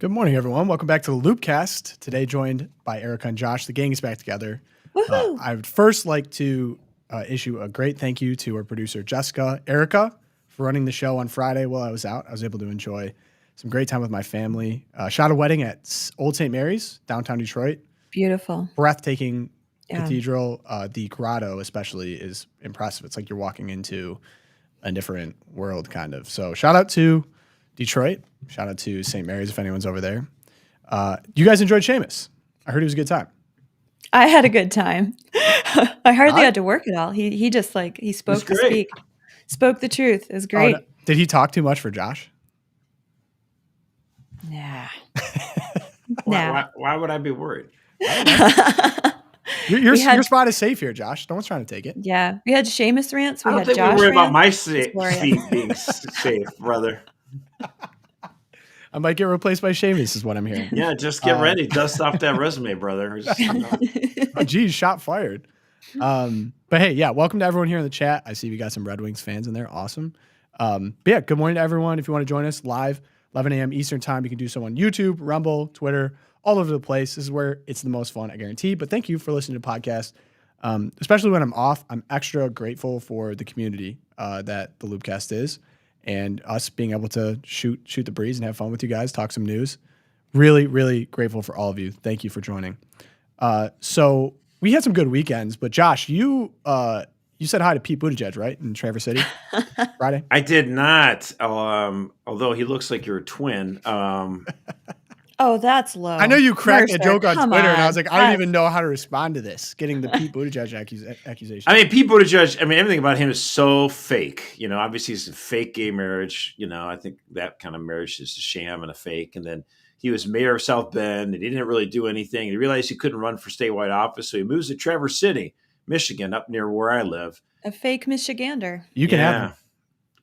Good morning, everyone. Welcome back to the LOOPCast. Today, joined by Erika and Josh. The gang is back together. Woohoo! I would first like to issue a great thank you to our producer, Jessica, Erika, for running the show on Friday while I was out. I was able to enjoy some great time with my family. Shot a wedding at Old St. Mary's, downtown Detroit. Beautiful. Breathtaking cathedral. The grotto especially is impressive. It's like you're walking into a different world, kind of. So shout out to Detroit. Shout out to St. Mary's if anyone's over there. You guys enjoyed Seamus. I heard it was a good time. I had a good time. I hardly had to work at all. He just he spoke to speak. Spoke the truth. It was great. Oh, no. Did he talk too much for Josh? Nah. Why would I be worried? Your spot is safe here, Josh. No one's trying to take it. Yeah. We had Seamus rants. I don't think Josh we worry about rants. my seat being safe, brother. I might get replaced by Seamus, is what I'm hearing. Yeah, just get ready. Dust off that resume, brother. Oh, geez, shot fired. But hey, yeah, welcome to everyone here in the chat. I see we got some Red Wings fans in there. Awesome. But yeah, good morning to everyone. If you want to join us live, 11 a.m. Eastern time, you can do so on YouTube, Rumble, Twitter, all over the place. This is where it's the most fun, I guarantee. But thank you for listening to podcasts. Especially when I'm off, I'm extra grateful for the community that the LOOPCast is. And us being able to shoot the breeze and have fun with you guys, talk some news. Really, really grateful for all of you. Thank you for joining. So we had some good weekends, but Josh, you said hi to Pete Buttigieg, right, in Traverse City Friday? I did not, although he looks like your twin. Oh, that's low. I know you cracked a joke on Twitter, and I was like, I don't even know how to respond to this, getting the Pete Buttigieg accusation. I mean, Pete Buttigieg, everything about him is so fake. You know, obviously it's a fake gay marriage. You know, I think that kind of marriage is a sham and a fake. And then he was mayor of South Bend, and he didn't really do anything. He realized he couldn't run for statewide office, so he moves to Traverse City, Michigan, up near where I live. A fake Michigander. You can have him.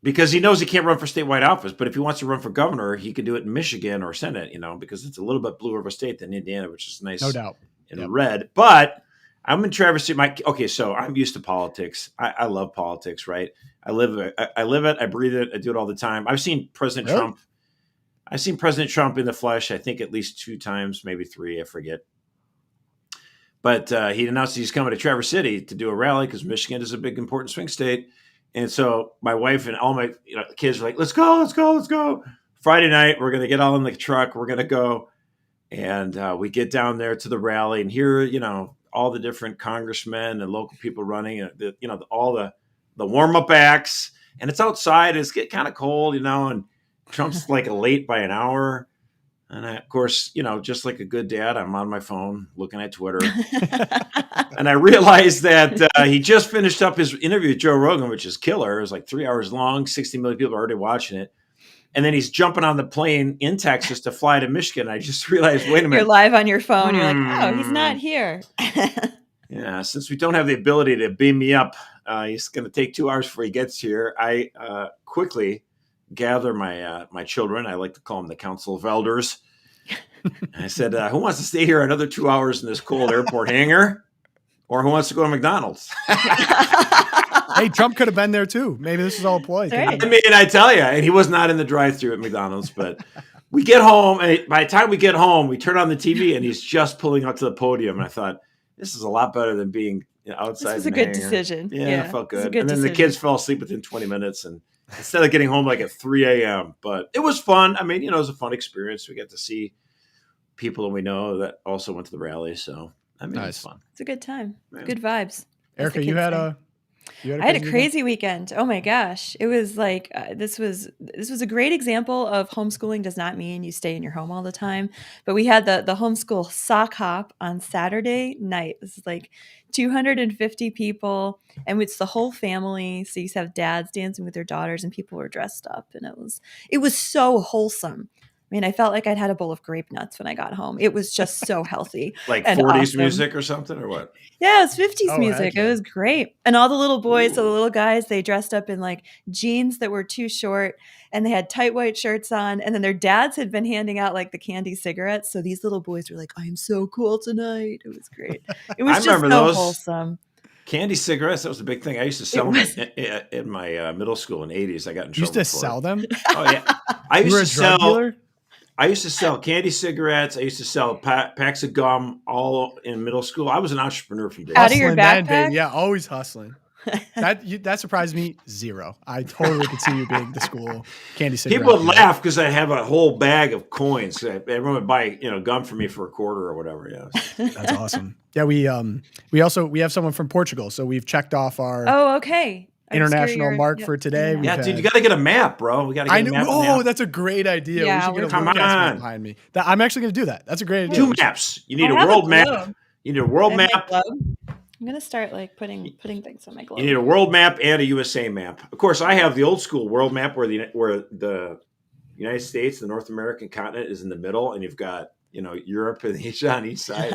Because he knows he can't run for statewide office, but if he wants to run for governor, he could do it in Michigan or Senate, because it's a little bit bluer of a state than Indiana, which is nice. No doubt. And red. But I'm in Traverse City. So I'm used to politics. I love politics, right? I live it, I breathe it, I do it all the time. I've seen President Trump. I've seen President Trump in the flesh, I think at least 2 times, maybe 3, I forget. But he announced he's coming to Traverse City to do a rally because Michigan is a big, important swing state. And so my wife and all my kids are like, let's go. Friday night, we're going to get all in the truck. We're going to go. And we get down there to the rally and hear, all the different congressmen and local people running, all the warm-up acts. And it's outside. It's getting kind of cold, and Trump's late by an hour. And I, of course, just like a good dad, I'm on my phone looking at Twitter. And I realized that he just finished up his interview with Joe Rogan, which is killer. It was 3 hours long. 60 million people are already watching it. And then he's jumping on the plane in Texas to fly to Michigan. I just realized, wait a minute. You're live on your phone. You're like, oh, he's not here. Yeah, since we don't have the ability to beam me up, he's going to take 2 hours before he gets here. I quickly gather my children. I like to call them the Council of Elders. And I said, who wants to stay here another 2 hours in this cold airport hangar? Or who wants to go to McDonald's? Hey, Trump could have been there too. Maybe this is all a ploy. Right. I tell you, and he was not in the drive-thru at McDonald's, but we get home, and by the time we get home, we turn on the TV, and he's just pulling up to the podium. And I thought, this is a lot better than being outside. This was a good decision. Yeah, it felt good. And then the kids fell asleep within 20 minutes, and instead of getting home at 3 a.m. But it was fun. It was a fun experience. We got to see people that we know that also went to the rally. So, nice. It was fun. It's a good time. Yeah. Good vibes. Erika, you had a crazy weekend. Oh my gosh. It was this was a great example of homeschooling does not mean you stay in your home all the time. But we had the homeschool sock hop on Saturday night. This is 250 people, and it's the whole family. So you have dads dancing with their daughters, and people were dressed up, and it was so wholesome. I felt like I'd had a bowl of grape nuts when I got home. It was just so healthy. 40s awesome. Music or something, or what? Yeah, it was 50s music. Actually. It was great. And all the little boys, so the little guys, they dressed up in jeans that were too short, and they had tight white shirts on. And then their dads had been handing out the candy cigarettes. So these little boys were like, I'm so cool tonight. It was great. It was just so wholesome. Candy cigarettes, that was a big thing. I used to sell them in my middle school in the 80s. I got in trouble. You used to sell them? Oh, yeah. I used to sell. I used to sell candy cigarettes. I used to sell packs of gum all in middle school. I was an entrepreneur from day one. Out of your Hustling then, backpack? baby. Yeah, always hustling. That surprised me zero. I totally could see you being the school candy cigarette. People would laugh because I have a whole bag of coins. Everyone would buy, gum for me for $0.25 or whatever. Yeah, that's awesome. Yeah, we have someone from Portugal, so we've checked off our okay. international mark for today. Yeah, dude, you got to get a map, bro. We got to get a map. Oh, that's a great idea. Yeah, we should get a come LOOPCast map on behind me. I'm actually going to do that. That's a great idea. 2 maps. You need a world map. You need a world map. I'm gonna start like putting things on my globe. You need a world map and a USA map. Of course, I have the old school world map where the United States, the North American continent, is in the middle, and you've got Europe and Asia on each side.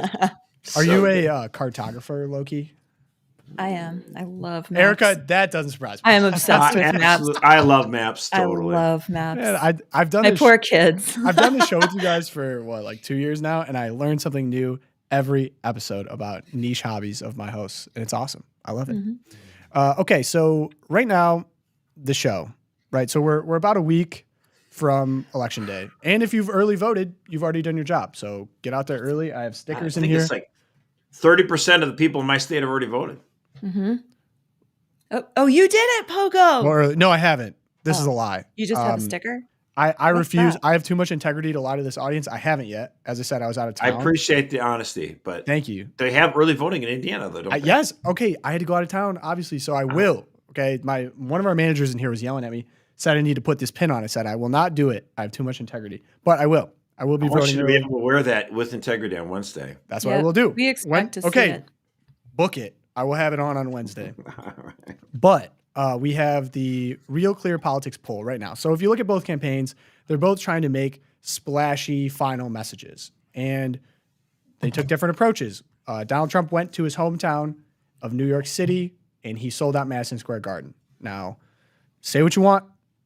Are you a cartographer, Loki? I am. I love maps. Erika, that doesn't surprise me. I am obsessed with maps. I love maps. Totally. I love maps. Man, I've done my poor kids. I've done the show with you guys for 2 years now, and I learned something new every episode about niche hobbies of my hosts, and it's awesome. I love it. Mm-hmm. Okay, so right now, the show, right? So we're about a week from Election Day, and if you've early voted, you've already done your job. So get out there early. I have stickers in here. It's like 30% of the people in my state have already voted. Mm-hmm. Oh, you did it, Pogo. No, I haven't. This is a lie. You just have a sticker? I refuse. That? I have too much integrity to lie to this audience. I haven't yet. As I said, I was out of town. I appreciate the honesty, but thank you. They have early voting in Indiana, though, don't they? Yes. Okay. I had to go out of town, obviously, so I will. Okay. One of our managers in here was yelling at me, said I need to put this pin on. I said I will not do it. I have too much integrity, but I will. I will be voting. I want you to be able to wear that with integrity on Wednesday. That's what I will do. We expect to see it. Book it. I will have it on Wednesday. Right. But we have the Real Clear Politics poll right now. So if you look at both campaigns, they're both trying to make splashy final messages. And they took different approaches. Donald Trump went to his hometown of New York City, and he sold out Madison Square Garden. Now, say what you want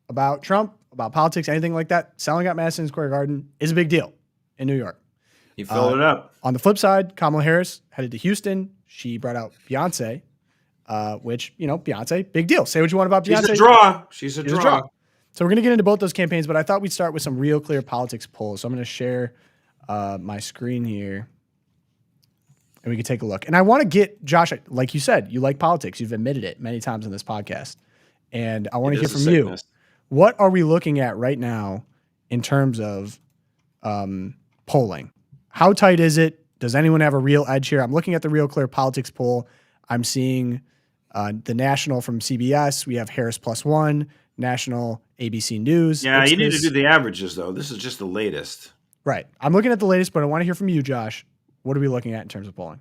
about Trump, about politics, anything like that. Selling out Madison Square Garden is a big deal in New York. He filled it up. On the flip side, Kamala Harris headed to Houston. She brought out Beyonce, which, Beyonce, big deal. Say what you want about Beyonce. She's a draw. So we're going to get into both those campaigns, but I thought we'd start with some Real Clear Politics polls. So I'm going to share my screen here, and we can take a look. And I want to get, Josh, like you said, you like politics. You've admitted it many times on this podcast. And I want to hear from you. What are we looking at right now in terms of polling? How tight is it? Does anyone have a real edge here? I'm looking at the Real Clear Politics poll. I'm seeing the national from CBS. We have Harris +1, national ABC News. Yeah, you need to do the averages, though. This is just the latest. Right. I'm looking at the latest, but I want to hear from you, Josh. What are we looking at in terms of polling?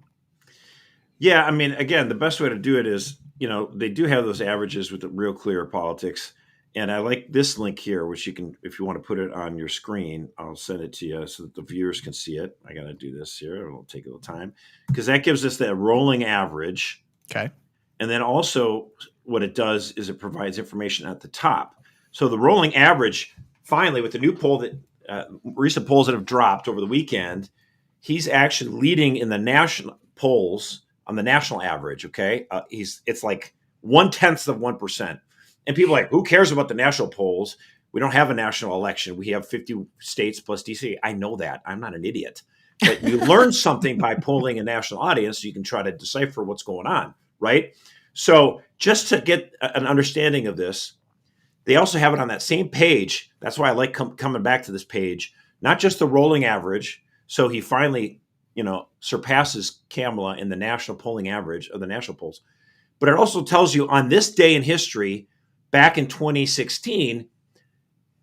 Yeah, I mean, again, the best way to do it is, they do have those averages with the Real Clear Politics. And I like this link here, which you can, if you want to put it on your screen, I'll send it to you so that the viewers can see it. I got to do this here. It'll take a little time because that gives us that rolling average. Okay. And then also what it does is it provides information at the top. So the rolling average, finally, with the new poll that recent polls that have dropped over the weekend, he's actually leading in the national polls on the national average. Okay. It's like 0.1%. And people are like, who cares about the national polls? We don't have a national election. We have 50 states plus DC. I know that. I'm not an idiot. But you learn something by polling a national audience so you can try to decipher what's going on, right? So just to get an understanding of this, they also have it on that same page. That's why I like coming back to this page, not just the rolling average. So he finally, surpasses Kamala in the national polling average of the national polls. But it also tells you on this day in history, back in 2016,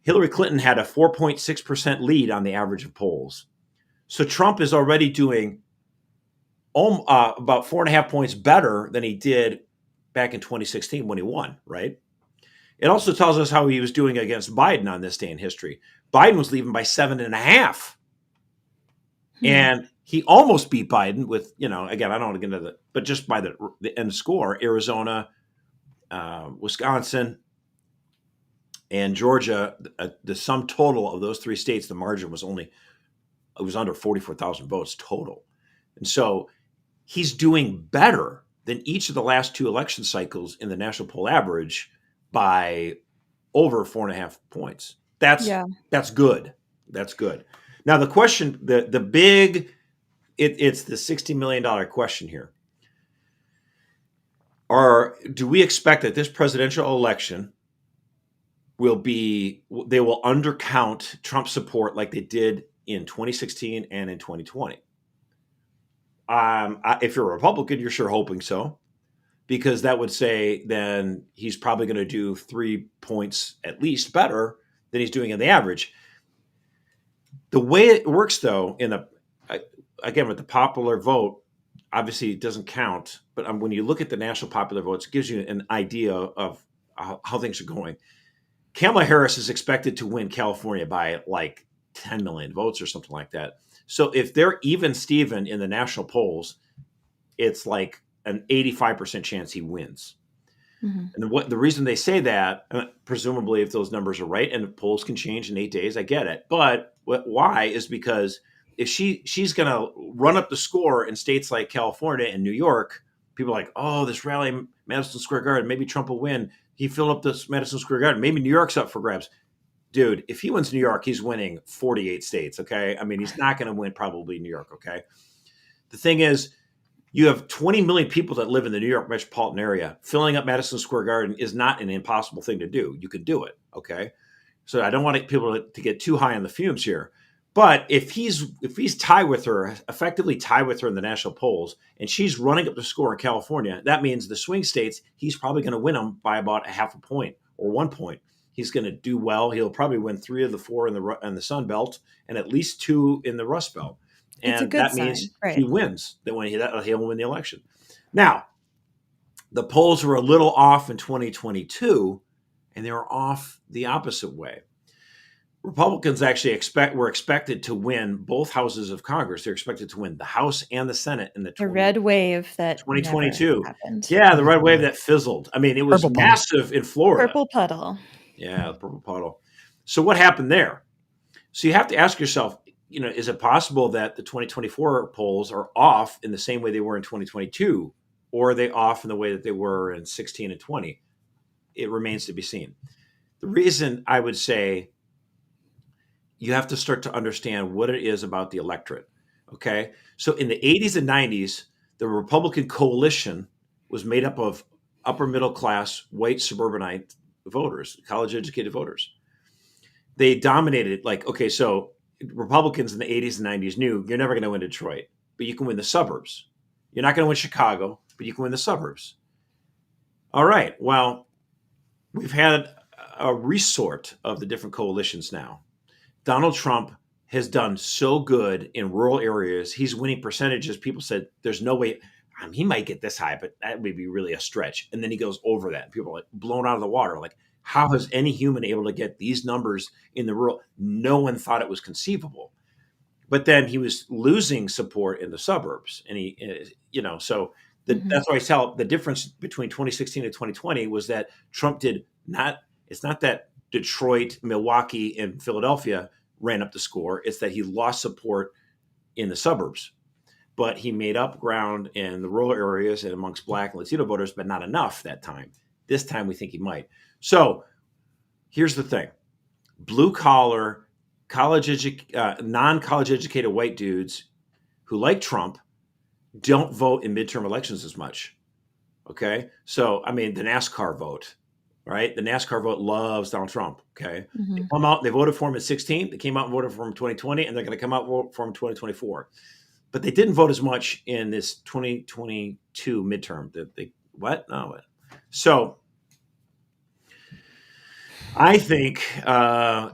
Hillary Clinton had a 4.6% lead on the average of polls. So Trump is already doing about 4.5 points better than he did back in 2016 when he won, right? It also tells us how he was doing against Biden on this day in history. Biden was leading by 7.5. And he almost beat Biden with, again, I don't want to get into that, but just by the end score, Arizona, Wisconsin, and Georgia, the sum total of those three states, the margin was under 44,000 votes total. And so he's doing better than each of the last two election cycles in the national poll average by over 4.5 points. That's good. That's good. Now the question, the big, it's the $60 million question here. Do we expect that this presidential election they will undercount Trump support like they did in 2016 and in 2020? If you're a Republican, you're sure hoping so, because that would say then he's probably going to do 3 points at least better than he's doing in the average. The way it works, though, again, with the popular vote, obviously it doesn't count, but when you look at the national popular votes, it gives you an idea of how things are going. Kamala Harris is expected to win California by like 10 million votes or something like that. So if they're even Steven in the national polls, it's like an 85% chance he wins. Mm-hmm. And the reason they say that, presumably if those numbers are right, and the polls can change in 8 days, I get it. But why is because if she's going to run up the score in states like California and New York, people are like, oh, this rally in Madison Square Garden, maybe Trump will win. He filled up this Madison Square Garden. Maybe New York's up for grabs. Dude, if he wins New York, he's winning 48 states, okay? I mean, he's not going to win probably New York, okay? The thing is, you have 20 million people that live in the New York metropolitan area. Filling up Madison Square Garden is not an impossible thing to do. You could do it, okay? So I don't want people to get too high on the fumes here. But if he's tied with her, effectively tied with her in the national polls, and she's running up the score in California, that means the swing states, he's probably going to win them by about a half a point or 1 point. He's going to do well. He'll probably win 3 of the 4 in the Sun Belt and at least 2 in the Rust Belt. And that means he wins. He'll win the election. Now, the polls were a little off in 2022, and they were off the opposite way. Republicans actually were expected to win both houses of Congress. They're expected to win the House and the Senate in the red wave that 2022 happened. Yeah, the red wave that fizzled. I mean, it was massive in Florida. Purple puddle. Yeah, the purple puddle. So what happened there? So you have to ask yourself, is it possible that the 2024 polls are off in the same way they were in 2022, or are they off in the way that they were in 16 and 20? It remains to be seen. The reason I would say you have to start to understand what it is about the electorate, okay? So in the 80s and 90s, the Republican coalition was made up of upper middle class, white suburbanite voters, college-educated voters. They dominated, so Republicans in the 80s and 90s knew you're never going to win Detroit, but you can win the suburbs. You're not going to win Chicago, but you can win the suburbs. All right, well, we've had a resort of the different coalitions now. Donald Trump has done so good in rural areas. He's winning percentages. People said there's no way he might get this high, but that would be really a stretch. And then he goes over that. People are like blown out of the water. Like, how has any human able to get these numbers in the rural? No one thought it was conceivable. But then he was losing support in the suburbs. And that's why I tell the difference between 2016 and 2020 was that Trump it's not that Detroit, Milwaukee, and Philadelphia ran up the score. It's that he lost support in the suburbs. But he made up ground in the rural areas and amongst Black and Latino voters, but not enough that time. This time we think he might. So here's the thing. Blue-collar, non-college educated white dudes who like Trump don't vote in midterm elections as much. Okay? So, I mean, the NASCAR vote. Right? The NASCAR vote loves Donald Trump. Okay. Mm-hmm. They come out, they voted for him in 2016. They came out and voted for him in 2020, and they're going to come out and vote for him in 2024. But they didn't vote as much in this 2022 midterm. So I think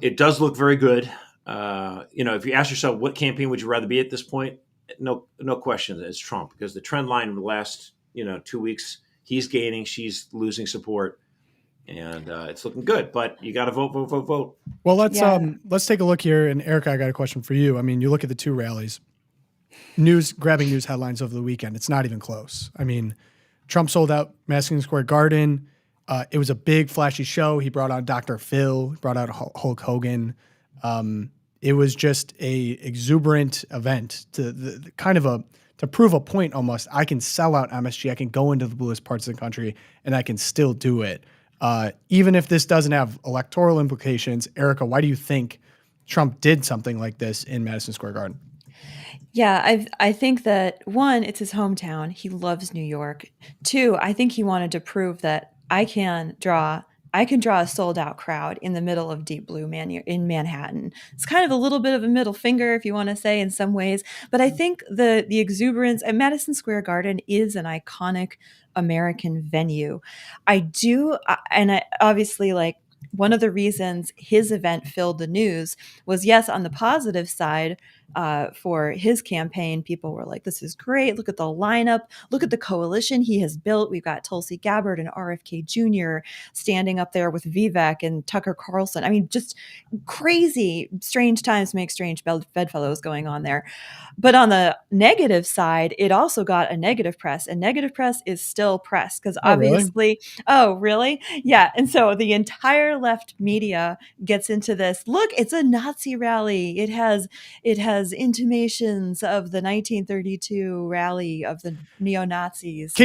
it does look very good. If you ask yourself, what campaign would you rather be at this point? No question, it's Trump, because the trend line in the last 2 weeks, he's gaining, she's losing support. And it's looking good, but you got to vote. Well, let's take a look here. And Erika, I got a question for you. I mean, you look at the 2 rallies, grabbing news headlines over the weekend. It's not even close. I mean, Trump sold out Madison Square Garden. It was a big, flashy show. He brought on Dr. Phil, brought out Hulk Hogan. It was just a exuberant event to prove a point almost. I can sell out MSG. I can go into the bluest parts of the country, and I can still do it. Even if this doesn't have electoral implications, Erika, why do you think Trump did something like this in Madison Square Garden. Yeah, I think that one, it's his hometown. He loves New York. Two, I think he wanted to prove that I can draw a sold out crowd in the middle of deep blue in Manhattan. It's kind of a little bit of a middle finger, if you want to say, in some ways. But I think the exuberance at Madison Square Garden is an iconic American venue. Obviously, like, one of the reasons his event filled the news was, yes, on the positive side, for his campaign, people were like, this is great. Look at the lineup. Look at the coalition he has built. We've got Tulsi Gabbard and RFK Jr. standing up there with Vivek and Tucker Carlson. I mean, just crazy, strange times make strange bedfellows going on there. But on the negative side, it also got a negative press, and negative press is still press because obviously, oh, really? Yeah. And so the entire left media gets into this. Look, it's a Nazi rally. It has intimations of the 1932 rally of the neo-Nazis. So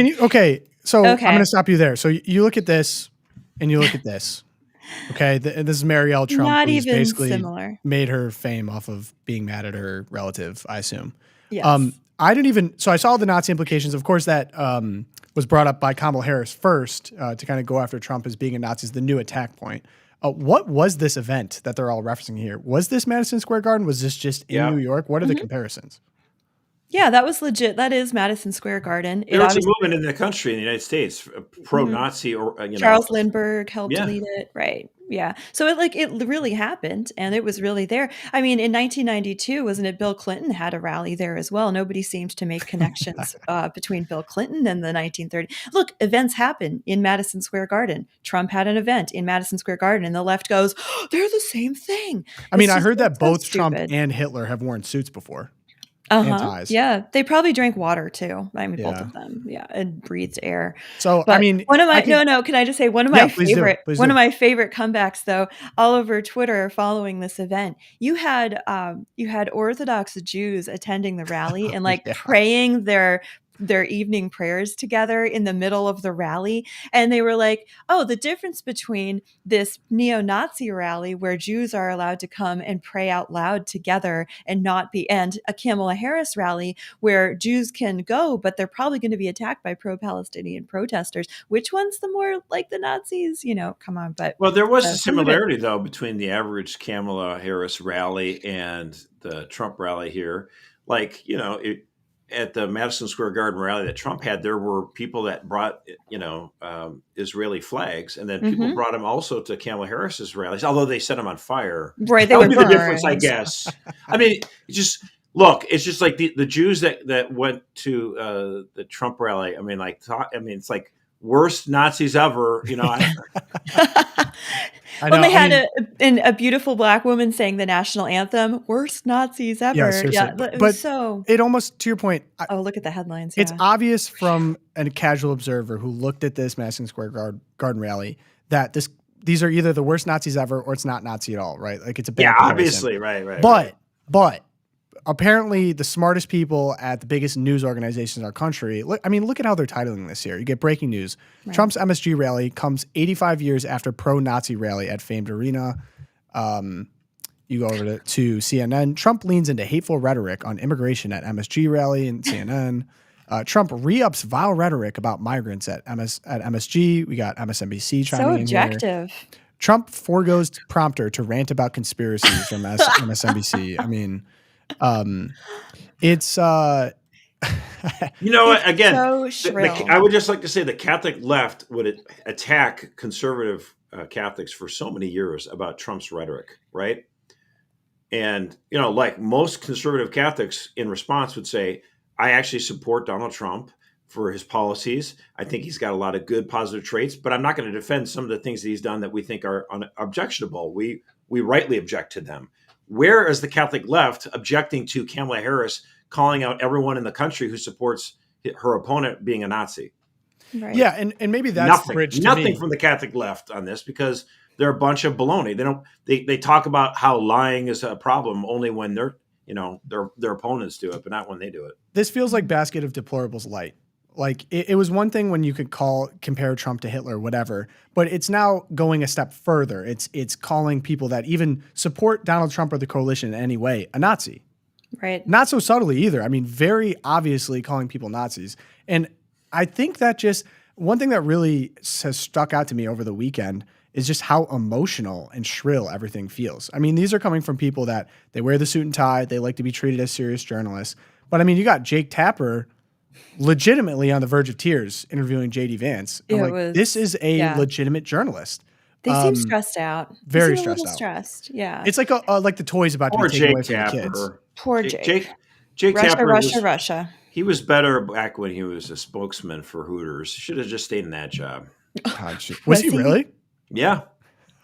I'm going to stop you there. So you look at this and you look at this. Okay, this is Marielle Trump, Not who's even basically similar. made her fame off of being mad at her relative, I assume. Yes. So I saw the Nazi implications. Of course, that was brought up by Kamala Harris first to kind of go after Trump as being a Nazi, is the new attack point. What was this event that they're all referencing here? Was this Madison Square Garden? Was this just in New York? What are the comparisons? Yeah, that was legit. That is Madison Square Garden. There was a movement in the country, in the United States, pro-Nazi, or Charles Lindbergh helped lead it, right? Yeah. So it really happened, and it was really there. I mean, in 1992, wasn't it? Bill Clinton had a rally there as well. Nobody seemed to make connections between Bill Clinton and the 1930s. Look, events happen in Madison Square Garden. Trump had an event in Madison Square Garden, and the left goes, oh, "They're the same thing." I mean, I heard that both Trump and Hitler have worn suits before. Yeah, they probably drank water too. I mean, both of them. Yeah, and breathed air. So but I mean, one of my can I just say one of my favorite please one of my favorite comebacks though, all over Twitter following this event. You had Orthodox Jews attending the rally and praying their evening prayers together in the middle of the rally. And they were like, oh, the difference between this neo-Nazi rally where Jews are allowed to come and pray out loud together and a Kamala Harris rally where Jews can go, but they're probably going to be attacked by pro-Palestinian protesters. Which one's the more like the Nazis? Come on. But well, there was a similarity though between the average Kamala Harris rally and the Trump rally here. At the Madison Square Garden rally that Trump had, there were people that brought, Israeli flags, and then people brought them also to Kamala Harris's rallies, although they set them on fire. Right, that would be the difference, I guess. I mean, it's just like the Jews that went to the Trump rally. I mean, it's like worst Nazis ever. When they had a beautiful black woman saying the national anthem, worst Nazis ever. Yeah, it almost, to your point. Look at the headlines. It's obvious from a casual observer who looked at this Madison Square Garden rally that these are either the worst Nazis ever or it's not Nazi at all, right? Like it's a bad comparison. Obviously, right. But apparently the smartest people at the biggest news organizations in our country, look at how they're titling this here. You get breaking news. Right. Trump's MSG rally comes 85 years after pro-Nazi rally at famed arena. You go over to CNN. Trump leans into hateful rhetoric on immigration at MSG rally in CNN. Trump re-ups vile rhetoric about migrants at MSG. We got MSNBC chiming in here. So objective. Trump forgoes prompter to rant about conspiracies from MSNBC. I mean... it's again, so shrill. I would just like to say the Catholic left would attack conservative Catholics for so many years about Trump's rhetoric, right? And like most conservative Catholics in response would say, I actually support Donald Trump for his policies. I think he's got a lot of good positive traits, but I'm not going to defend some of the things that he's done that we think are objectionable. We rightly object to them. Where is the Catholic left objecting to Kamala Harris calling out everyone in the country who supports her opponent being a Nazi? Right. Yeah, and maybe that's nothing from the Catholic left on this because they're a bunch of baloney. They talk about how lying is a problem only when their opponents do it, but not when they do it. This feels like basket of deplorables light. Like it was one thing when you could compare Trump to Hitler, whatever, but it's now going a step further. It's calling people that even support Donald Trump or the coalition in any way a Nazi. Right. Not so subtly either. I mean, very obviously calling people Nazis. And I think that just one thing that really has stuck out to me over the weekend is just how emotional and shrill everything feels. I mean, these are coming from people that they wear the suit and tie. They like to be treated as serious journalists. But I mean, you got Jake Tapper legitimately on the verge of tears interviewing JD Vance. This is a legitimate journalist. They seem stressed out. Very they seem stressed a little out. Stressed. Yeah. It's like like the toys about to be taken away from the kids. Poor Jake. Jake Russia, Tapper Russia. He was better back when he was a spokesman for Hooters. He should have just stayed in that job. Was he really? Yeah.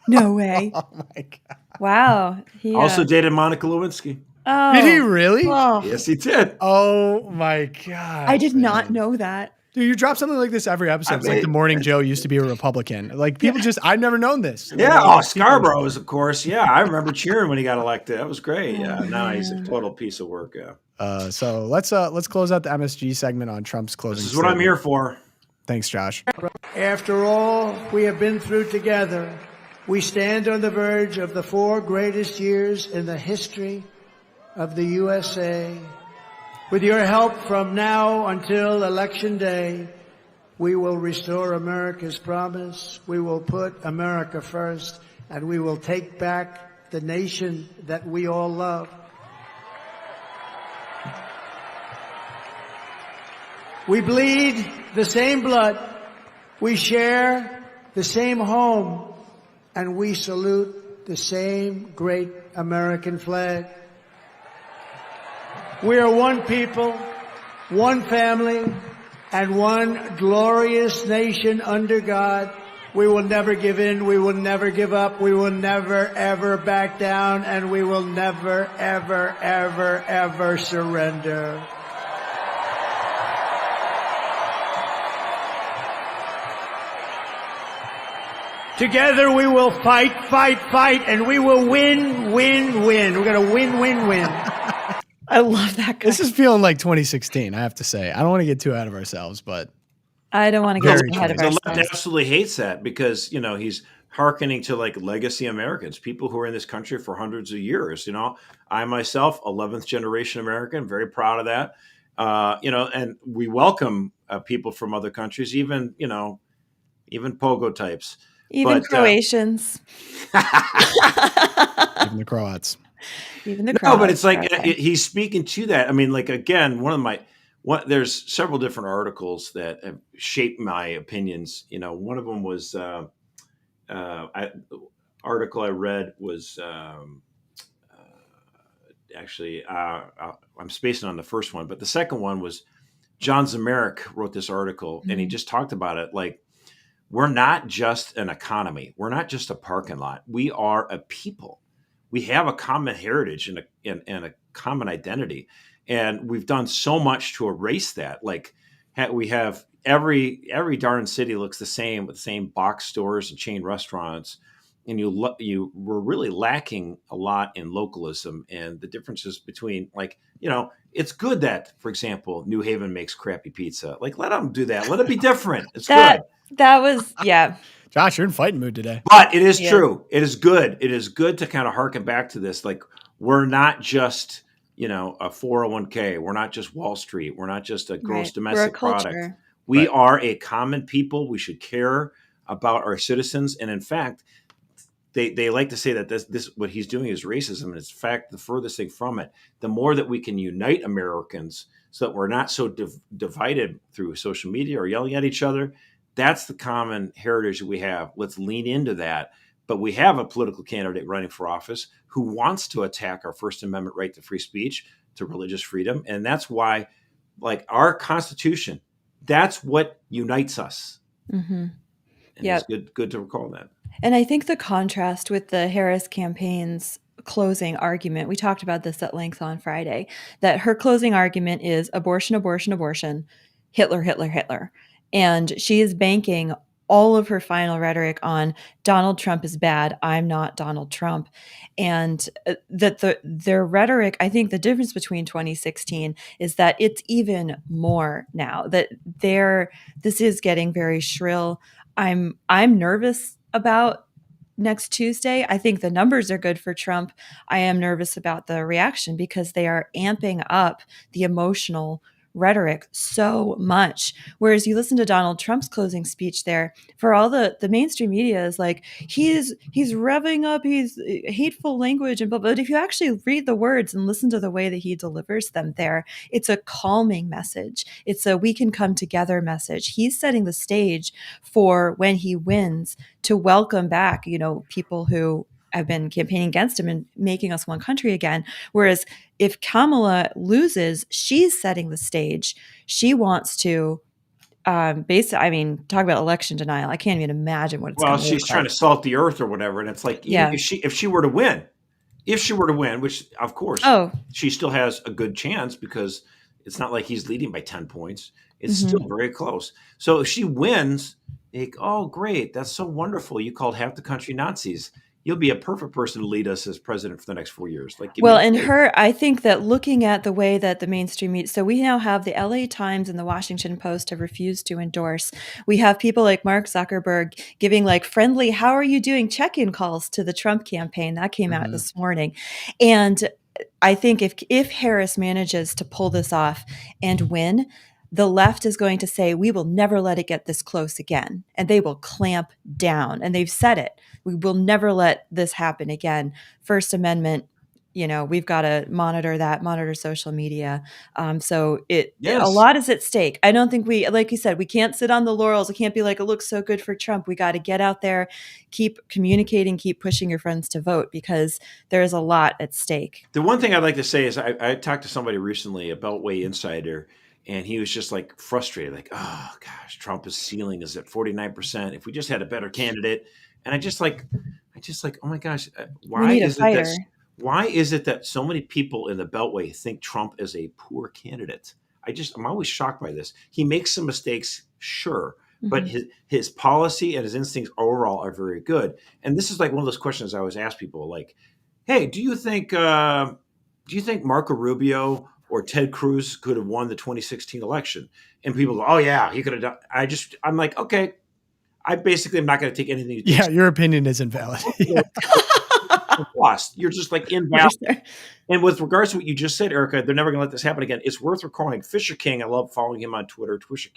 No way. Oh my God. Wow. He also dated Monica Lewinsky. Oh, did he really? Oh. Yes, he did. Oh my God. I did not know that. Dude, you drop something like this every episode. It's like the Morning Joe used to be a Republican. Like people I've never known this. Yeah. Scarborough was, of course. Yeah. I remember cheering when he got elected. That was great. Yeah. Now he's a total piece of work. Yeah. So let's close out the MSG segment on Trump's closing. This is what I'm here for. Thanks, Josh. After all we have been through together, we stand on the verge of the 4 greatest years in the history of the USA. With your help from now until Election Day, we will restore America's promise. We will put America first, and we will take back the nation that we all love. We bleed the same blood. We share the same home, and we salute the same great American flag. We are one people, one family, and one glorious nation under God. We will never give in. We will never give up. We will never, ever back down. And we will never, ever, ever, ever surrender. Together we will fight, and we will win. We're going to win. I love that guy. This is feeling like 2016, I have to say. I don't want to get too ahead of ourselves, but I don't want to get too ahead of ourselves. The left absolutely hates that because, he's hearkening to like legacy Americans, people who are in this country for hundreds of years. I myself, 11th generation American, very proud of that. And we welcome people from other countries, even pogo types. Even Croatians. Even the Croats. Even the Croats. No, but it's like he's speaking to that. I mean, like, again, there's several different articles that have shaped my opinions. One of them was article I read was actually I'm spacing on the first one, but the second one was John Zemerick wrote this article, and he just talked about it like, we're not just an economy. We're not just a parking lot. We are a people. We have a common heritage and a common identity. And we've done so much to erase that. Like we have every darn city looks the same with the same box stores and chain restaurants. And we're really lacking a lot in localism and the differences between it's good that, for example, New Haven makes crappy pizza. Like, let them do that. Let it be different. It's good. That was, yeah. Josh, you're in fighting mood today. But it is true. It is good. It is good to kind of harken back to this. Like, we're not just, a 401k. We're not just Wall Street. We're not just a gross domestic product. We are a common people. We should care about our citizens. And in fact, they like to say that this what he's doing is racism. And it's in fact the furthest thing from it. The more that we can unite Americans so that we're not so divided through social media or yelling at each other, that's the common heritage that we have. Let's lean into that. But we have a political candidate running for office who wants to attack our First Amendment right to free speech, to religious freedom. And that's why, like, our Constitution, that's what unites us. Mm-hmm. And it's good to recall that. And I think the contrast with the Harris campaign's closing argument, we talked about this at length on Friday, that her closing argument is abortion, abortion, abortion, Hitler, Hitler, Hitler. And she is banking all of her final rhetoric on Donald Trump is bad, I'm not Donald Trump. And that their rhetoric, I think the difference between 2016 is that it's even more now, that this is getting very shrill. I'm nervous about next Tuesday. I think the numbers are good for Trump. I am nervous about the reaction because they are amping up the emotional rhetoric so much. Whereas you listen to Donald Trump's closing speech there, for all the mainstream media is like, he's revving up, he's hateful language, but if you actually read the words and listen to the way that he delivers them there, it's a calming message. It's a we can come together message. He's setting the stage for when he wins to welcome back, people who have been campaigning against him and making us one country again. Whereas if Kamala loses, she's setting the stage. She wants to talk about election denial. I can't even imagine what it's going to look like. Well, she's trying to salt the earth or whatever. And it's like, if she were to win, which of course she still has a good chance because it's not like he's leading by 10 points. It's still very close. So if she wins, oh, great. That's so wonderful. You called half the country Nazis. You'll be a perfect person to lead us as president for the next 4 years. I think that looking at the way that the mainstream media, so we now have the LA Times and the Washington Post have refused to endorse. We have people like Mark Zuckerberg giving friendly, how are you doing check-in calls to the Trump campaign. That came out this morning. And I think if Harris manages to pull this off and win, the left is going to say, we will never let it get this close again. And they will clamp down. And they've said it. We will never let this happen again. First Amendment, we've got to monitor social media. A lot is at stake. I don't think like you said, we can't sit on the laurels. It can't be like, it looks so good for Trump. We got to get out there, keep communicating, keep pushing your friends to vote because there's a lot at stake. The one thing I'd like to say is I talked to somebody recently, a Beltway insider, and he was just frustrated, oh gosh, Trump's ceiling is at 49%. If we just had a better candidate. And I just oh my gosh, why is it that so many people in the Beltway think Trump is a poor candidate? I'm always shocked by this. He makes some mistakes, sure, but his policy and his instincts overall are very good. And this is one of those questions I always ask people, hey, do you think Marco Rubio or Ted Cruz could have won the 2016 election? And people go, oh yeah, he could have done. I'm like, okay, I basically am not going to take anything. Your opinion is invalid. Lost. You're just invalid. And with regards to what you just said, Erika, they're never going to let this happen again. It's worth recalling Fisher King. I love following him on Twitter. Fisher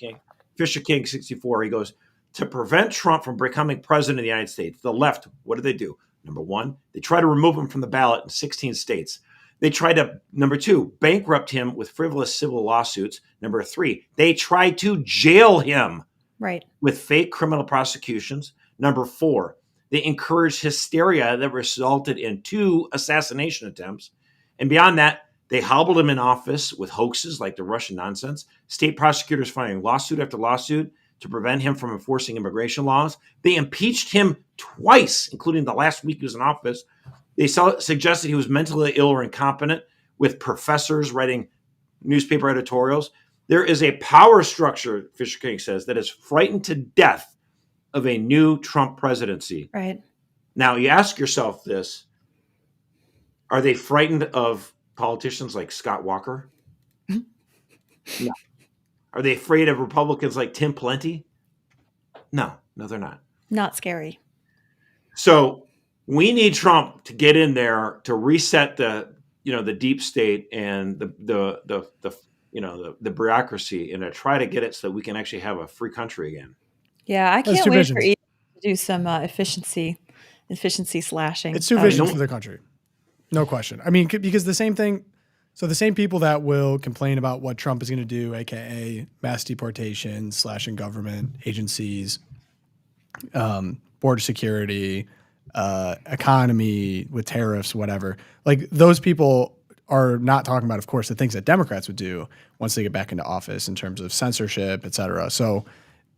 King 64. He goes, to prevent Trump from becoming president of the United States, the left, what do? Number one, they try to remove him from the ballot in 16 states. They tried to, number two, bankrupt him with frivolous civil lawsuits. Number three, they tried to jail him with fake criminal prosecutions. Number four, they encouraged hysteria that resulted in 2 assassination attempts. And beyond that, they hobbled him in office with hoaxes like the Russian nonsense, state prosecutors filing lawsuit after lawsuit to prevent him from enforcing immigration laws. They impeached him twice, including the last week he was in office. They suggested he was mentally ill or incompetent, with professors writing newspaper editorials. There is a power structure, Fisher King says, that is frightened to death of a new Trump presidency. Right. Now, you ask yourself this, are they frightened of politicians like Scott Walker? No. Are they afraid of Republicans like Tim Pawlenty? No, they're not. Not scary. So we need Trump to get in there to reset the deep state and the bureaucracy and to try to get it so that we can actually have a free country again. Yeah, I can't wait for Elon to do some efficiency slashing. It's two visions for the country. No question. I mean, because the same thing, so the same people that will complain about what Trump is going to do, aka mass deportation, slashing government agencies, border security, economy with tariffs, whatever, those people are not talking about, of course, the things that Democrats would do once they get back into office in terms of censorship, et cetera. So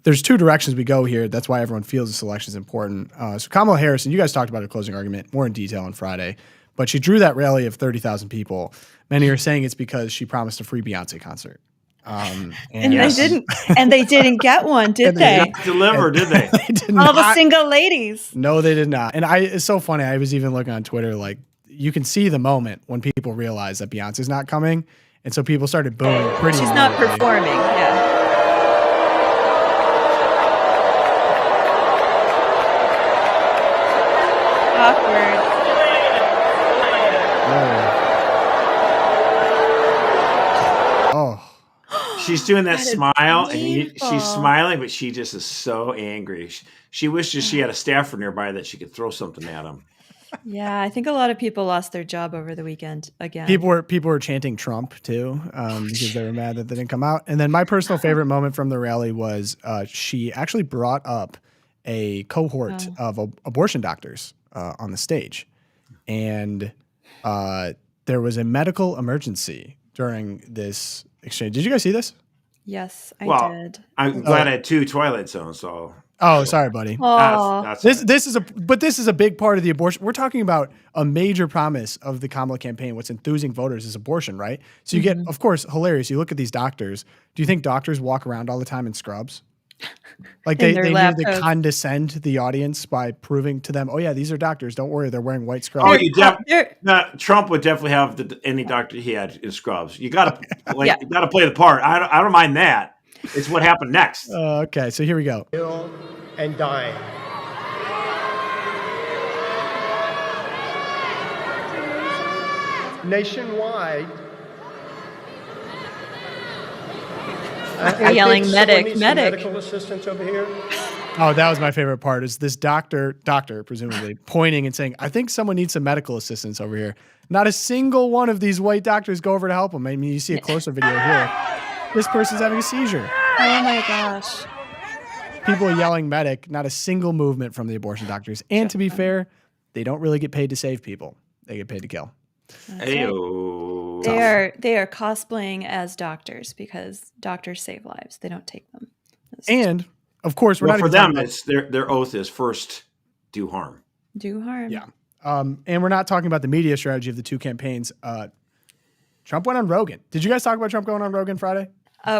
there's 2 directions we go here. That's why everyone feels this election is important. So Kamala Harris, and you guys talked about her closing argument more in detail on Friday, but she drew that rally of 30,000 people. Many are saying it's because she promised a free Beyonce concert. And Yes. they didn't get one, did They they? did not deliver, did they? They did All the not. single ladies. No, they did not. And it's so funny. I was even looking on Twitter, like you can see the moment when people realize that Beyonce's not coming. And so people started booing pretty She's not immediately. performing. Yeah. Awkward. Oh. She's doing that That is smile, and painful. she's smiling, but she just is so angry. She wishes she had a staffer nearby that she could throw something at him. Yeah, I think a lot of people lost their job over the weekend again. People were chanting Trump too, because they were mad that they didn't come out. And then my personal favorite moment from the rally was she actually brought up a cohort of abortion doctors on the stage, and there was a medical emergency during this exchange. Did you guys see this? Yes, I Well, did. I'm glad I had 2 Twilight Zones, so Oh, sorry, buddy. Oh, that's This is a big part of the abortion. We're talking about a major promise of the Kamala campaign. What's enthusing voters is abortion, right? So you get, of course, hilarious. You look at these doctors. Do you think doctors walk around all the time in scrubs? Like In they their lab needed to coats. condescend the audience by proving to them, oh yeah, these are doctors. Don't worry, they're wearing white Oh, scrubs. Trump would definitely have any doctor he had in scrubs. You got to Yeah. you got to play the part. I don't mind that. It's what happened next. Okay, so here we go. Ill and dying. Nationwide. They're yelling, think someone "Medic, needs some medic." medical assistance over here. Oh, that was my favorite part. Is this doctor presumably pointing and saying, "I think someone needs some medical assistance over here." Not a single one of these white doctors go over to help him. I mean, you see a closer video here. This person's having a seizure. Oh my gosh. People yelling medic, not a single movement from the abortion doctors. And to be fair, they don't really get paid to save people. They get paid to kill. Ayo. They are cosplaying as doctors because doctors save lives. They don't take them. And of course, we're Well, not for even them, talking it's their oath is first do harm. do harm. Yeah. And we're not talking about the media strategy of the two campaigns. Trump went on Rogan. Did you guys talk about Trump going on Rogan Friday?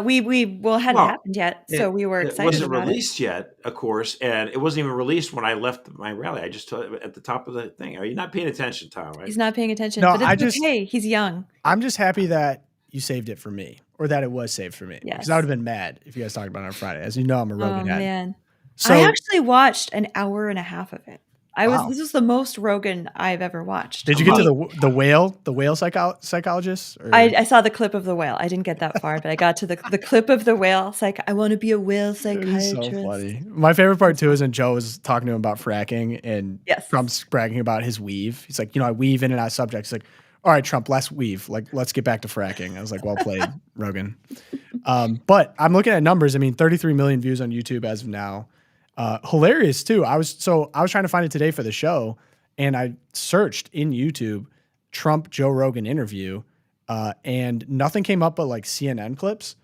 We hadn't Well, happened yet, so we were excited It wasn't about released yet, of course, and it wasn't even released when I left my rally. I just told at the top of the thing. Are you not paying attention, Tom? Right? He's not paying attention, No, but it's okay. He's young. I'm just happy that you saved it for me, or that it was saved for me. Yes. Because I would have been mad if you guys talked about it on Friday. As you know, I'm a Rogan head. Man. So I actually watched an hour and a half of it. Wow. This was the most Rogan I've ever watched. did you get to the whale psychologist? Or? I saw the clip of the whale. I didn't get that far, but I got to the clip of the whale. I want to be a whale psychiatrist. So funny. My favorite part too is when Joe was talking to him about fracking and Yes. Trump's bragging about his weave. He's like, I weave in and out of subjects. He's like, all right, Trump, less weave. Like, let's get back to fracking. I was like, well played, Rogan. But I'm looking at numbers. I mean, 33 million views on YouTube as of now. Hilarious too. I was trying to find it today for the show, and I searched in YouTube Trump Joe Rogan interview, and nothing came up but like CNN clips.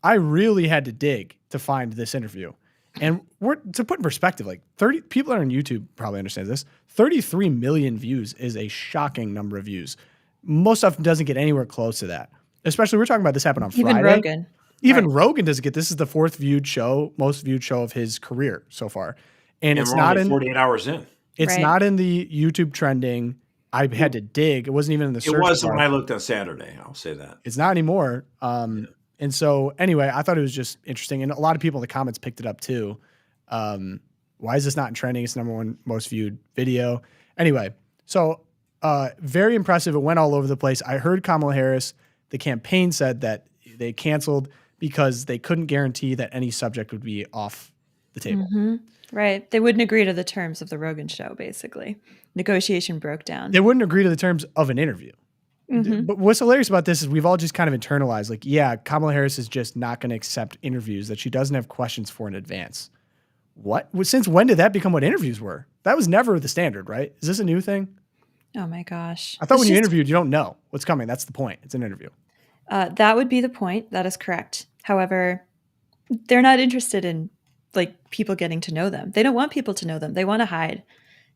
I really had to dig to find this interview. And to put in perspective, like 30 people that are on YouTube probably understand this. 33 million views is a shocking number of views. Most stuff doesn't get anywhere close to that. Especially we're talking about this happened on Even Friday. Rogan. Even Rogan doesn't get this is the most viewed show of his career so far. And it's we're not only in 48 hours in. it's Right. not in the YouTube trending. I had to dig. It wasn't even in the search It was bar. when I looked on Saturday. I'll say that. It's not anymore. And so anyway, I thought it was just interesting. And a lot of people in the comments picked it up too. Why is this not in trending? It's number one most viewed video. Anyway, so very impressive. It went all over the place. I heard Kamala Harris, the campaign said that they canceled because they couldn't guarantee that any subject would be off the table. Mm-hmm. Right. They wouldn't agree to the terms of the Rogan show, basically. Negotiation broke down. They wouldn't agree to the terms of an interview. Mm-hmm. But what's hilarious about this is we've all just kind of internalized, like, yeah, Kamala Harris is just not going to accept interviews that she doesn't have questions for in advance. What? Since when did that become what interviews were? That was never the standard, right? Is this a new thing? Oh my gosh. I thought It's when you just- interviewed, you don't know what's coming. That's the point. It's an interview. That would be the point. That is correct. However, they're not interested in like people getting to know them. They don't want people to know them. They want to hide.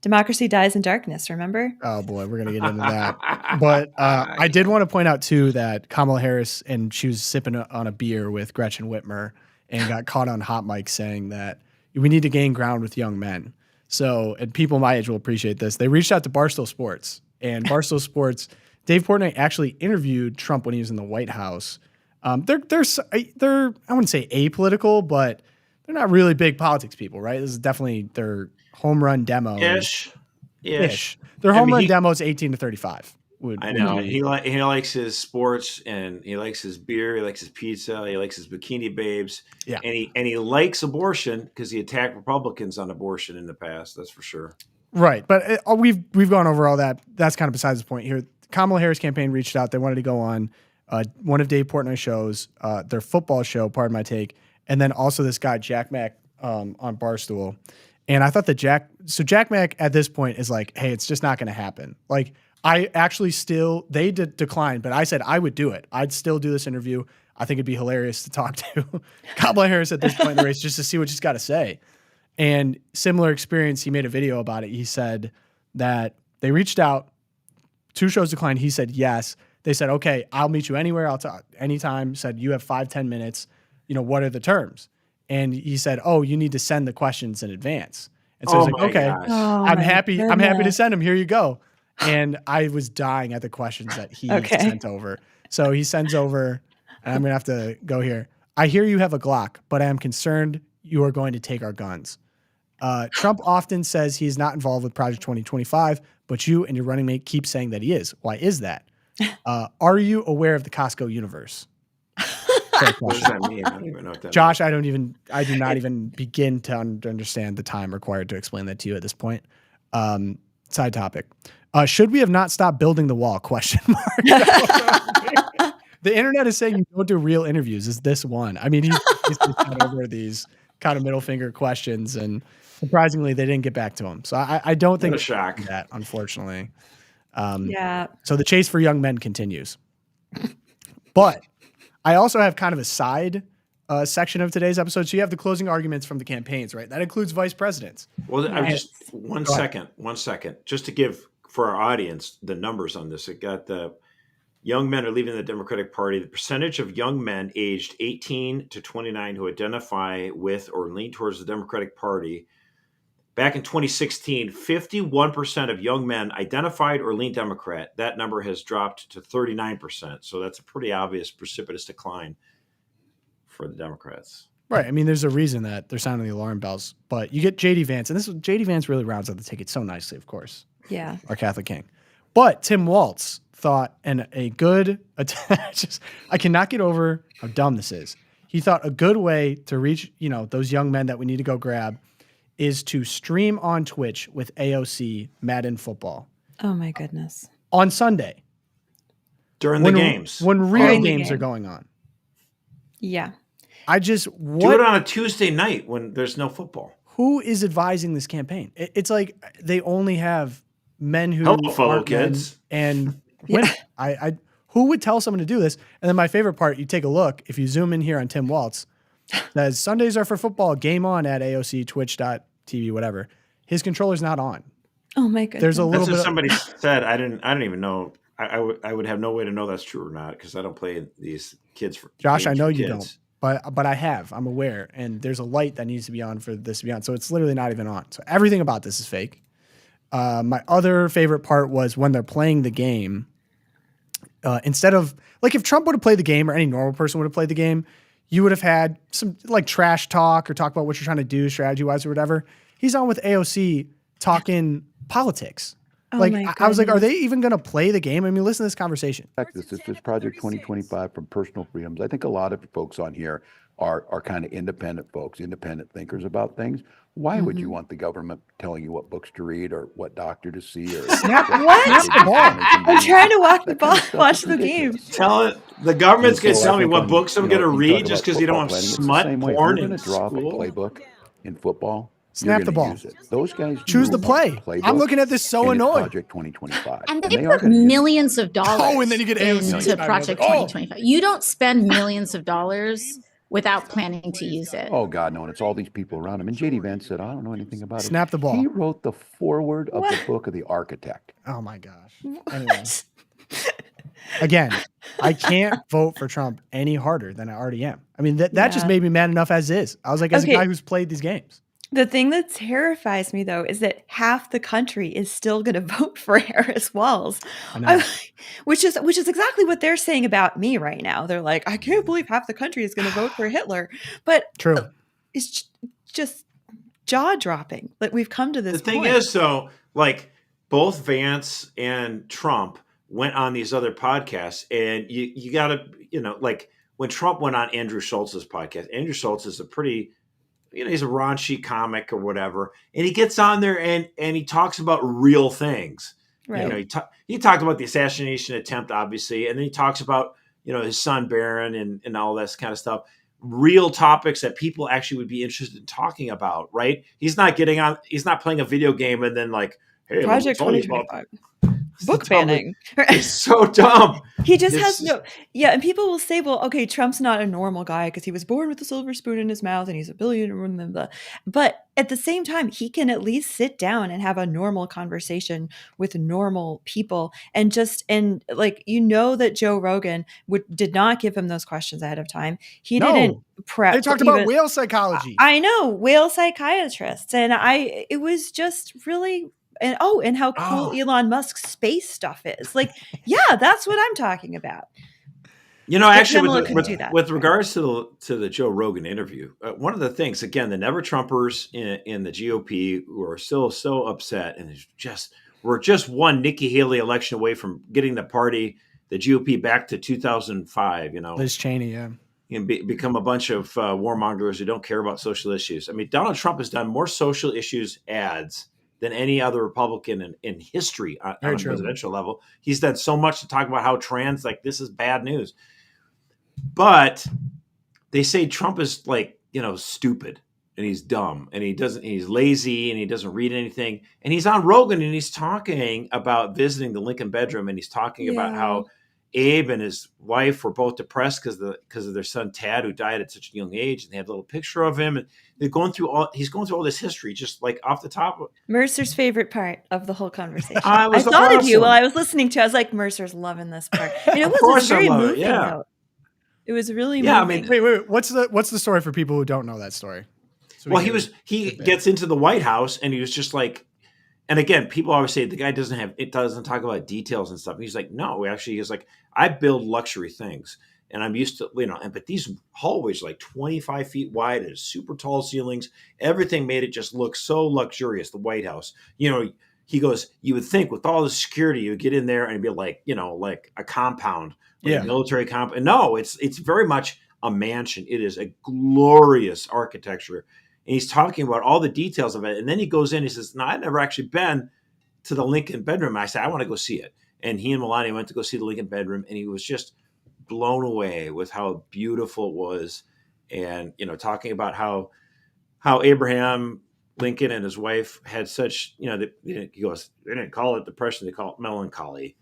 Democracy dies in darkness, remember? Oh boy, we're gonna get into that. But I did want to point out too that Kamala Harris, and she was sipping on a beer with Gretchen Whitmer and got caught on hot mic saying that we need to gain ground with young men. So, and people my age will appreciate this. They reached out to Barstool Sports, and Barstool Sports, Dave Portnoy actually interviewed Trump when he was in the White House. They're I wouldn't say apolitical, but they're not really big politics people, right? This is definitely their home run demo. Ish. Their home run demo is 18 to 35. I know. He likes his sports, and he likes his beer. He likes his pizza. He likes his bikini babes. Yeah. And he likes abortion because he attacked Republicans on abortion in the past. That's for sure. Right. But we've gone over all that. That's kind of besides the point here. Kamala Harris campaign reached out. They wanted to go on one of Dave Portnoy's shows, their football show, pardon my take, and then also this guy, Jack Mack, on Barstool. And I thought that Jack Mack at this point is like, hey, it's just not going to happen. Like, I actually they did decline, but I said I would do it. I'd still do this interview. I think it'd be hilarious to talk to Kamala Harris at this point in the race just to see what she's got to say. And similar experience, he made a video about it. He said that they reached out, 2 shows declined. He said yes. They said, okay, I'll meet you anywhere. I'll talk anytime. Said, you have 5-10 minutes. What are the terms? And he said, oh, you need to send the questions in advance. And so I was like, okay, I'm happy to send them. Here you go. And I was dying at the questions that he sent over. So he sends over, and I'm going to have to go here. I hear you have a Glock, but I am concerned you are going to take our guns. Trump often says he's not involved with Project 2025, but you and your running mate keep saying that he is. Why is that? Are you aware of the Costco universe? What does that mean? I don't even know what that Josh, means. I do not even begin to understand the time required to explain that to you at this point. Side topic. Should we have not stopped building the wall? Question mark. The internet is saying you don't do real interviews. Is this one? I mean, he's just over these kind of middle finger questions, and surprisingly, they didn't get back to him. So I don't think it's a shock that, unfortunately. Yeah. So the chase for young men continues. But I also have kind of a side section of today's episode. So you have the closing arguments from the campaigns, right? That includes vice presidents. Well, I'm just one second, just to give for our audience the numbers on this. It got the young men are leaving the Democratic Party. The percentage of young men aged 18 to 29 who identify with or lean towards the Democratic Party. Back in 2016, 51% of young men identified or leaned Democrat. That number has dropped to 39%. So that's a pretty obvious precipitous decline for the Democrats. Right. I mean, there's a reason that they're sounding the alarm bells. But you get J.D. Vance, and J.D. Vance really rounds out the ticket so nicely, of course. Yeah. Our Catholic king. But Tim Walz thought, and a good I cannot get over how dumb this is. He thought a good way to reach, those young men that we need to go grab is to stream on Twitch with AOC Madden football. Oh my goodness. On Sunday. During the games. When real games are going on. Yeah. Do it on a Tuesday night when there's no football. Who is advising this campaign? It's like they only have men who hello, fellow kids. And women. Who would tell someone to do this? And then my favorite part, you take a look, if you zoom in here on Tim Walz, says Sundays are for football, game on at AOC, twitch.tv, whatever. His controller's not on. Oh my goodness. There's a little bit somebody said. I don't even know. I would have no way to know that's true or not because I don't play these kids for Josh, I know you don't. But I have. I'm aware. And there's a light that needs to be on for this to be on. So it's literally not even on. So everything about this is fake. My other favorite part was when they're playing the game, instead of, like, if Trump would have played the game or any normal person would have played the game, you would have had some, like, trash talk or talk about what you're trying to do strategy-wise or whatever. He's on with AOC talking politics. Oh, like, I was like, are they even going to play the game? I mean, listen to this conversation. This is Project 2025 from Personal Freedoms. I think a lot of folks on here are kind of independent folks, independent thinkers about things. Why would you want the government telling you what books to read or what doctor to see? Or what? I'm trying to watch the game. The government's going to tell me what books I'm going to read just because you don't have smut porn in school. Draw a playbook in football. Snap the ball. Those guys choose the play. I'm looking at this so annoyed. Project 2025. And they put millions of dollars and then you get into Project 2025. You don't spend millions of dollars without planning to use it. Oh God, no! And it's all these people around him. And JD Vance said, "I don't know anything about it." Snap the ball. He wrote the foreword of the book of The Architect. Oh my gosh. Anyway. Again, I can't vote for Trump any harder than I already am. I mean, that just made me mad enough as is. I was like, as a guy who's played these games. The thing that terrifies me, though, is that half the country is still going to vote for Harris Walz, which is exactly what they're saying about me right now. They're like, I can't believe half the country is going to vote for Hitler. But true, it's just jaw dropping. Like we've come to this. The thing is, though, like both Vance and Trump went on these other podcasts, and you got to, like when Trump went on Andrew Schultz's podcast. Andrew Schultz is a pretty, he's a raunchy comic or whatever, and he gets on there and he talks about real things. Right. He talked about the assassination attempt, obviously, and then he talks about his son Barron and all this kind of stuff. Real topics that people actually would be interested in talking about. Right? He's not playing a video game and then like, hey, Project 2025. Book banning. It's so dumb. He just has and people will say, well, okay, Trump's not a normal guy because he was born with a silver spoon in his mouth and he's a billionaire. But at the same time, he can at least sit down and have a normal conversation with normal people and that Joe Rogan did not give him those questions ahead of time. He didn't prep. They talked about whale psychology. I know, whale psychiatrists. And it was just really... And how cool Elon Musk's space stuff is. Like, yeah, that's what I'm talking about. Actually, with regards to the Joe Rogan interview, one of the things, again, the Never Trumpers in the GOP who are still so upset, and we're just one Nikki Haley election away from getting the GOP back to 2005. Liz Cheney, yeah. And become a bunch of warmongers who don't care about social issues. I mean, Donald Trump has done more social issues ads than any other Republican in history on a presidential level. He's done so much to talk about how trans, like this is bad news. But they say Trump is like, stupid and he's dumb and he's lazy and he doesn't read anything. And he's on Rogan and he's talking about visiting the Lincoln bedroom and he's talking about how Abe and his wife were both depressed because of their son Tad, who died at such a young age, and they have a little picture of him. And he's going through all this history, just like off the top. Mercer's favorite part of the whole conversation. I thought of you while I was listening to. I was like, Mercer's loving this part. And it was very moving. Though. It was really moving. I mean, wait. What's the story for people who don't know that story? So he gets into the White House and he was just like. And again, people always say the guy doesn't talk about details and stuff. And he's like, no, actually, he's like, I build luxury things and I'm used to, but these hallways are like 25 feet wide and super tall ceilings. Everything made it just look so luxurious. The White House, he goes, you would think with all the security, you would get in there and be like, like a compound, a military compound. And no, it's very much a mansion. It is a glorious architecture. And he's talking about all the details of it. And then he goes in, he says, no, I've never actually been to the Lincoln bedroom. I said, I want to go see it. And he and Melania went to go see the Lincoln bedroom. And he was just blown away with how beautiful it was. And, talking about how Abraham Lincoln and his wife had such, he goes, they didn't call it depression, they call it melancholy.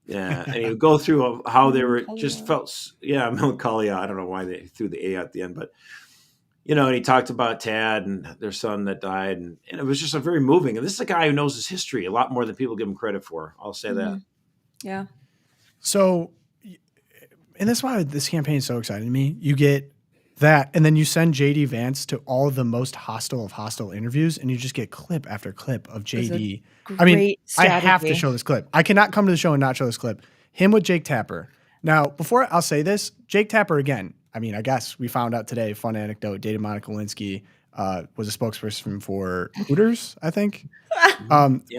Yeah. And he would go through how they were just felt, melancholy. I don't know why they threw the A at the end, but and he talked about Tad and their son that died. And it was just a very moving. And this is a guy who knows his history a lot more than people give him credit for. I'll say that. Yeah. So, and that's why this campaign is so exciting to me. You get that, and then you send JD Vance to all of the most hostile of hostile interviews, and you just get clip after clip of JD. I mean, I have to show this clip. I cannot come to the show and not show this clip. Him with Jake Tapper. Now, before I'll say this, Jake Tapper, again, I mean, I guess we found out today, fun anecdote, dated Monica Lewinsky, was a spokesperson for Hooters, I think.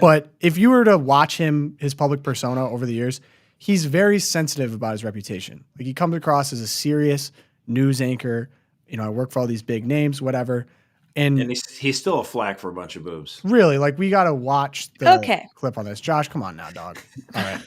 But if you were to watch his public persona over the years, he's very sensitive about his reputation. Like he comes across as a serious news anchor. I work for all these big names, whatever. And he's still a flack for a bunch of boobs. Really? Like we got to watch the clip on this. Josh, come on now, dog. All right.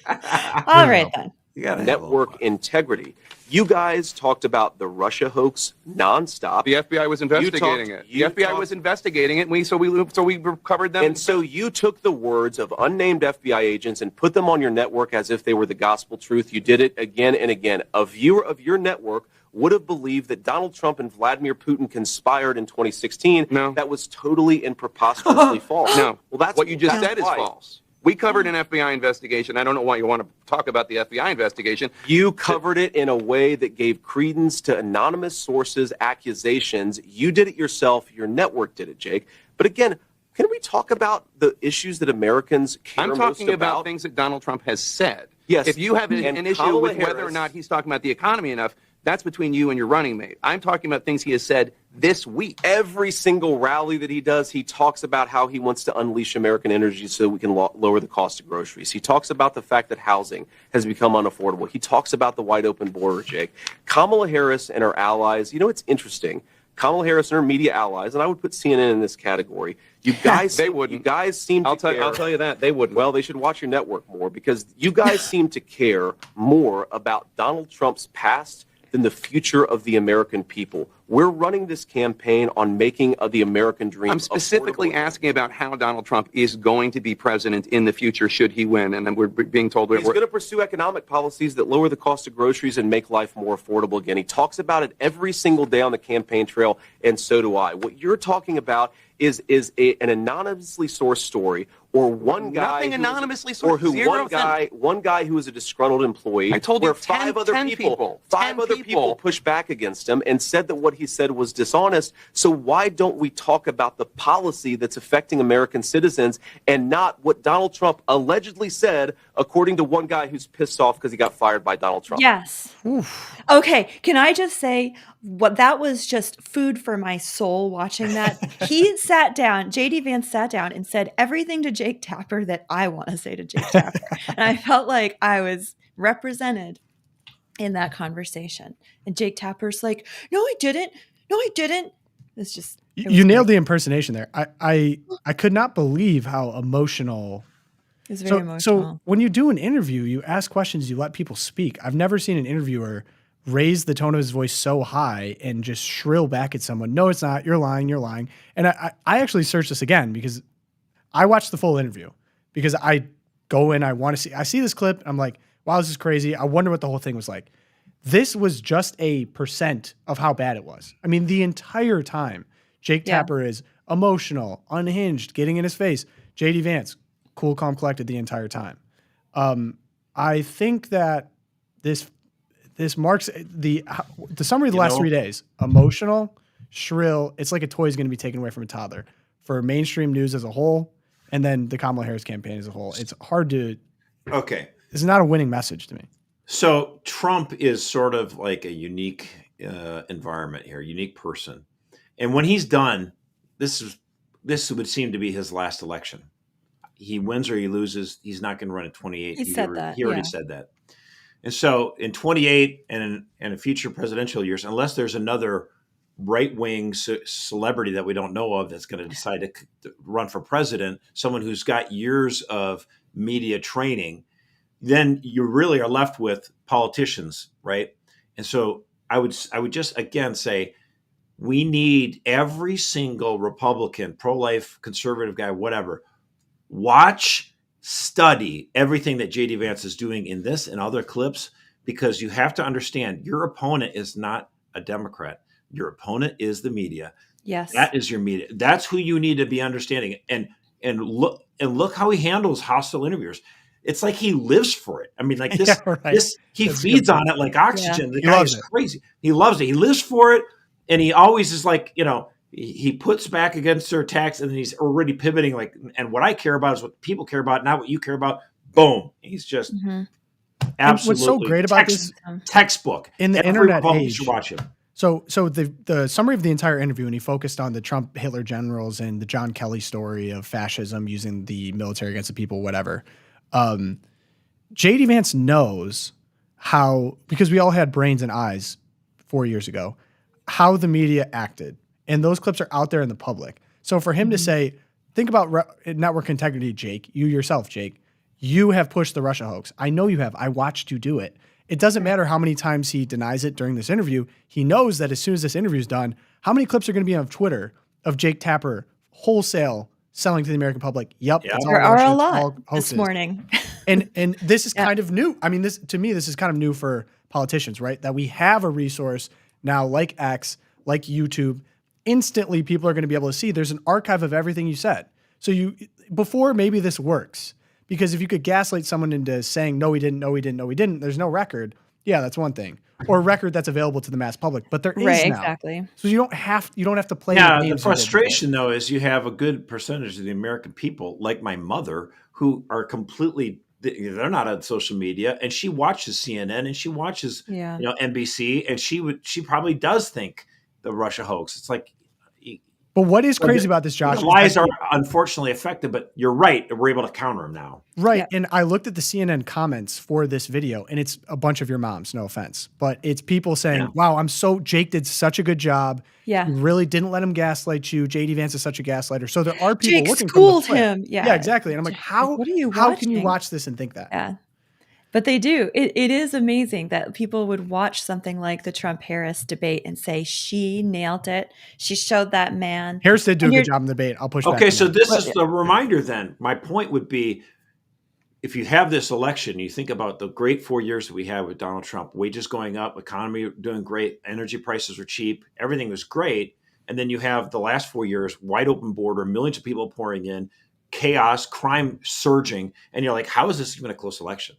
All right, then. Network integrity. You guys talked about the Russia hoax nonstop. The FBI was investigating it. The FBI was investigating it, and so we recovered them. And so you took the words of unnamed FBI agents and put them on your network as if they were the gospel truth. You did it again and again. A viewer of your network would have believed that Donald Trump and Vladimir Putin conspired in 2016. No. That was totally and preposterously false. No. Well, that's what you just that's said is why. false. We covered an FBI investigation. I don't know why you want to talk about the FBI investigation. You covered it in a way that gave credence to anonymous sources' accusations. You did it yourself. Your network did it, Jake. But again, can we talk about the issues that Americans care I'm most talking about things that Donald Trump has said. Yes. If you have an issue Kamala with whether or Harris- not he's talking about the economy enough, that's between you and your running mate. I'm talking about things he has said this week. Every single rally that he does, he talks about how he wants to unleash American energy so we can lower the cost of groceries. He talks about the fact that housing has become unaffordable. He talks about the wide open border, Jake. Kamala Harris and her allies, it's interesting. Kamala Harris and her media allies, and I would put CNN in this category. You guys, They wouldn't. You guys seem to care. I'll tell you that. They wouldn't. Well, they should watch your network more because you guys seem to care more about Donald Trump's past than the future of the American people. We're running this campaign on making the American dream. I'm specifically asking about how Donald Trump is going to be president in the future should he win. And then we're being told He's going to pursue economic policies that lower the cost of groceries and make life more affordable again. He talks about it every single day on the campaign trail, and so do I. What you're talking about is an anonymously sourced story, or one guy Nothing anonymously sourced. or who Zero one guy who is a disgruntled employee. I told you where 10 five other people pushed back against him and said that what he said was dishonest. So why don't we talk about the policy that's affecting American citizens and not what Donald Trump allegedly said, according to one guy who's pissed off because he got fired by Donald Trump? Yes. Oof. Okay. Can I just say what that was just food for my soul watching that? He sat down, JD Vance sat down and said everything to Jake Tapper that I want to say to Jake Tapper. And I felt like I was represented in that conversation. And Jake Tapper's like, no, I didn't. No, I didn't. It's just. You nailed the impersonation there. I could not believe how emotional. It's very emotional. So when you do an interview, you ask questions, you let people speak. I've never seen an interviewer raise the tone of his voice so high and just shrill back at someone. No, it's not. You're lying. You're lying. And I actually searched this again because I watched the full interview because I go in, I see this clip. I'm like, wow, this is crazy. I wonder what the whole thing was like. This was just a % of how bad it was. I mean, the entire time, Jake Tapper is emotional, unhinged, getting in his face. JD Vance, cool, calm, collected the entire time. I think that this marks the summary of the last 3 days. Emotional, shrill. It's like a toy is going to be taken away from a toddler for mainstream news as a whole, and then the Kamala Harris campaign as a whole. It's hard to. Okay. It's not a winning message to me. So Trump is sort of like a unique environment here, unique person. And when he's done, this would seem to be his last election. He wins or he loses. He's not going to run in 28. He already said that. And so in 28 and in future presidential years, unless there's another right-wing celebrity that we don't know of that's going to decide to run for president, someone who's got years of media training, then you really are left with politicians, right? And so I would just again say we need every single Republican, pro-life, conservative guy, whatever, watch, study everything that JD Vance is doing in this and other clips, because you have to understand your opponent is not a Democrat. Your opponent is the media. Yes. That is your media. That's who you need to be understanding. And look how he handles hostile interviewers. It's like he lives for it. I mean, like this, he feeds on it like oxygen. The guy is crazy. He loves it. He lives for it. And he always is like, he puts back against their attacks and then he's already pivoting. Like, and what I care about is what people care about, not what you care about. Boom. He's just absolutely. And what's so great about this textbook in the Every internet Republican age. should watch him. So the summary of the entire interview, and he focused on the Trump Hitler generals and the John Kelly story of fascism using the military against the people, whatever. JD Vance knows how, because we all had brains and eyes 4 years ago, how the media acted. And those clips are out there in the public. So for him to say, think about network integrity, Jake, you yourself, Jake, you have pushed the Russia hoax. I know you have. I watched you do it. It doesn't matter how many times he denies it during this interview. He knows that as soon as this interview is done, how many clips are going to be on Twitter of Jake Tapper wholesale selling to the American public? Yep. There are a lot this morning. And this is kind of new. I mean, this is kind of new for politicians, right? That we have a resource Now, like X, like YouTube, instantly people are going to be able to see there's an archive of everything you said. So before maybe this works, because if you could gaslight someone into saying, no, we didn't, no, we didn't, no, we didn't, there's no record. Yeah, that's one thing. Or a record that's available to the mass public, but there is Right, now. exactly. So you don't have to play Yeah, the the games. frustration though is you have a good percentage of the American people, like my mother, who are completely, they're not on social media, and she watches CNN and she watches NBC, and she probably does think the Russia hoax. It's like, but what is crazy about this, Josh? The lies are unfortunately effective, but you're right. We're able to counter them now. Right. Yeah. And I looked at the CNN comments for this video, and it's a bunch of your moms, no offense, but it's people saying, wow, Jake did such a good job. Yeah. You really didn't let him gaslight you. JD Vance is such a gaslighter. So there are people Jake looking schooled from the clip. him. Yeah. Yeah, exactly. And I'm like, how what are you how can you watching? watch this and think that? Yeah. But they do. It is amazing that people would watch something like the Trump-Harris debate and say, she nailed it. She showed that man. Harris did do a good job in the debate. I'll push back. Okay, so on that. this is the reminder then. My point would be, if you have this election, you think about the great 4 years that we had with Donald Trump, wages going up, economy doing great, energy prices were cheap, everything was great. And then you have the last 4 years, wide open border, millions of people pouring in, chaos, crime surging. And you're like, how is this even a close election?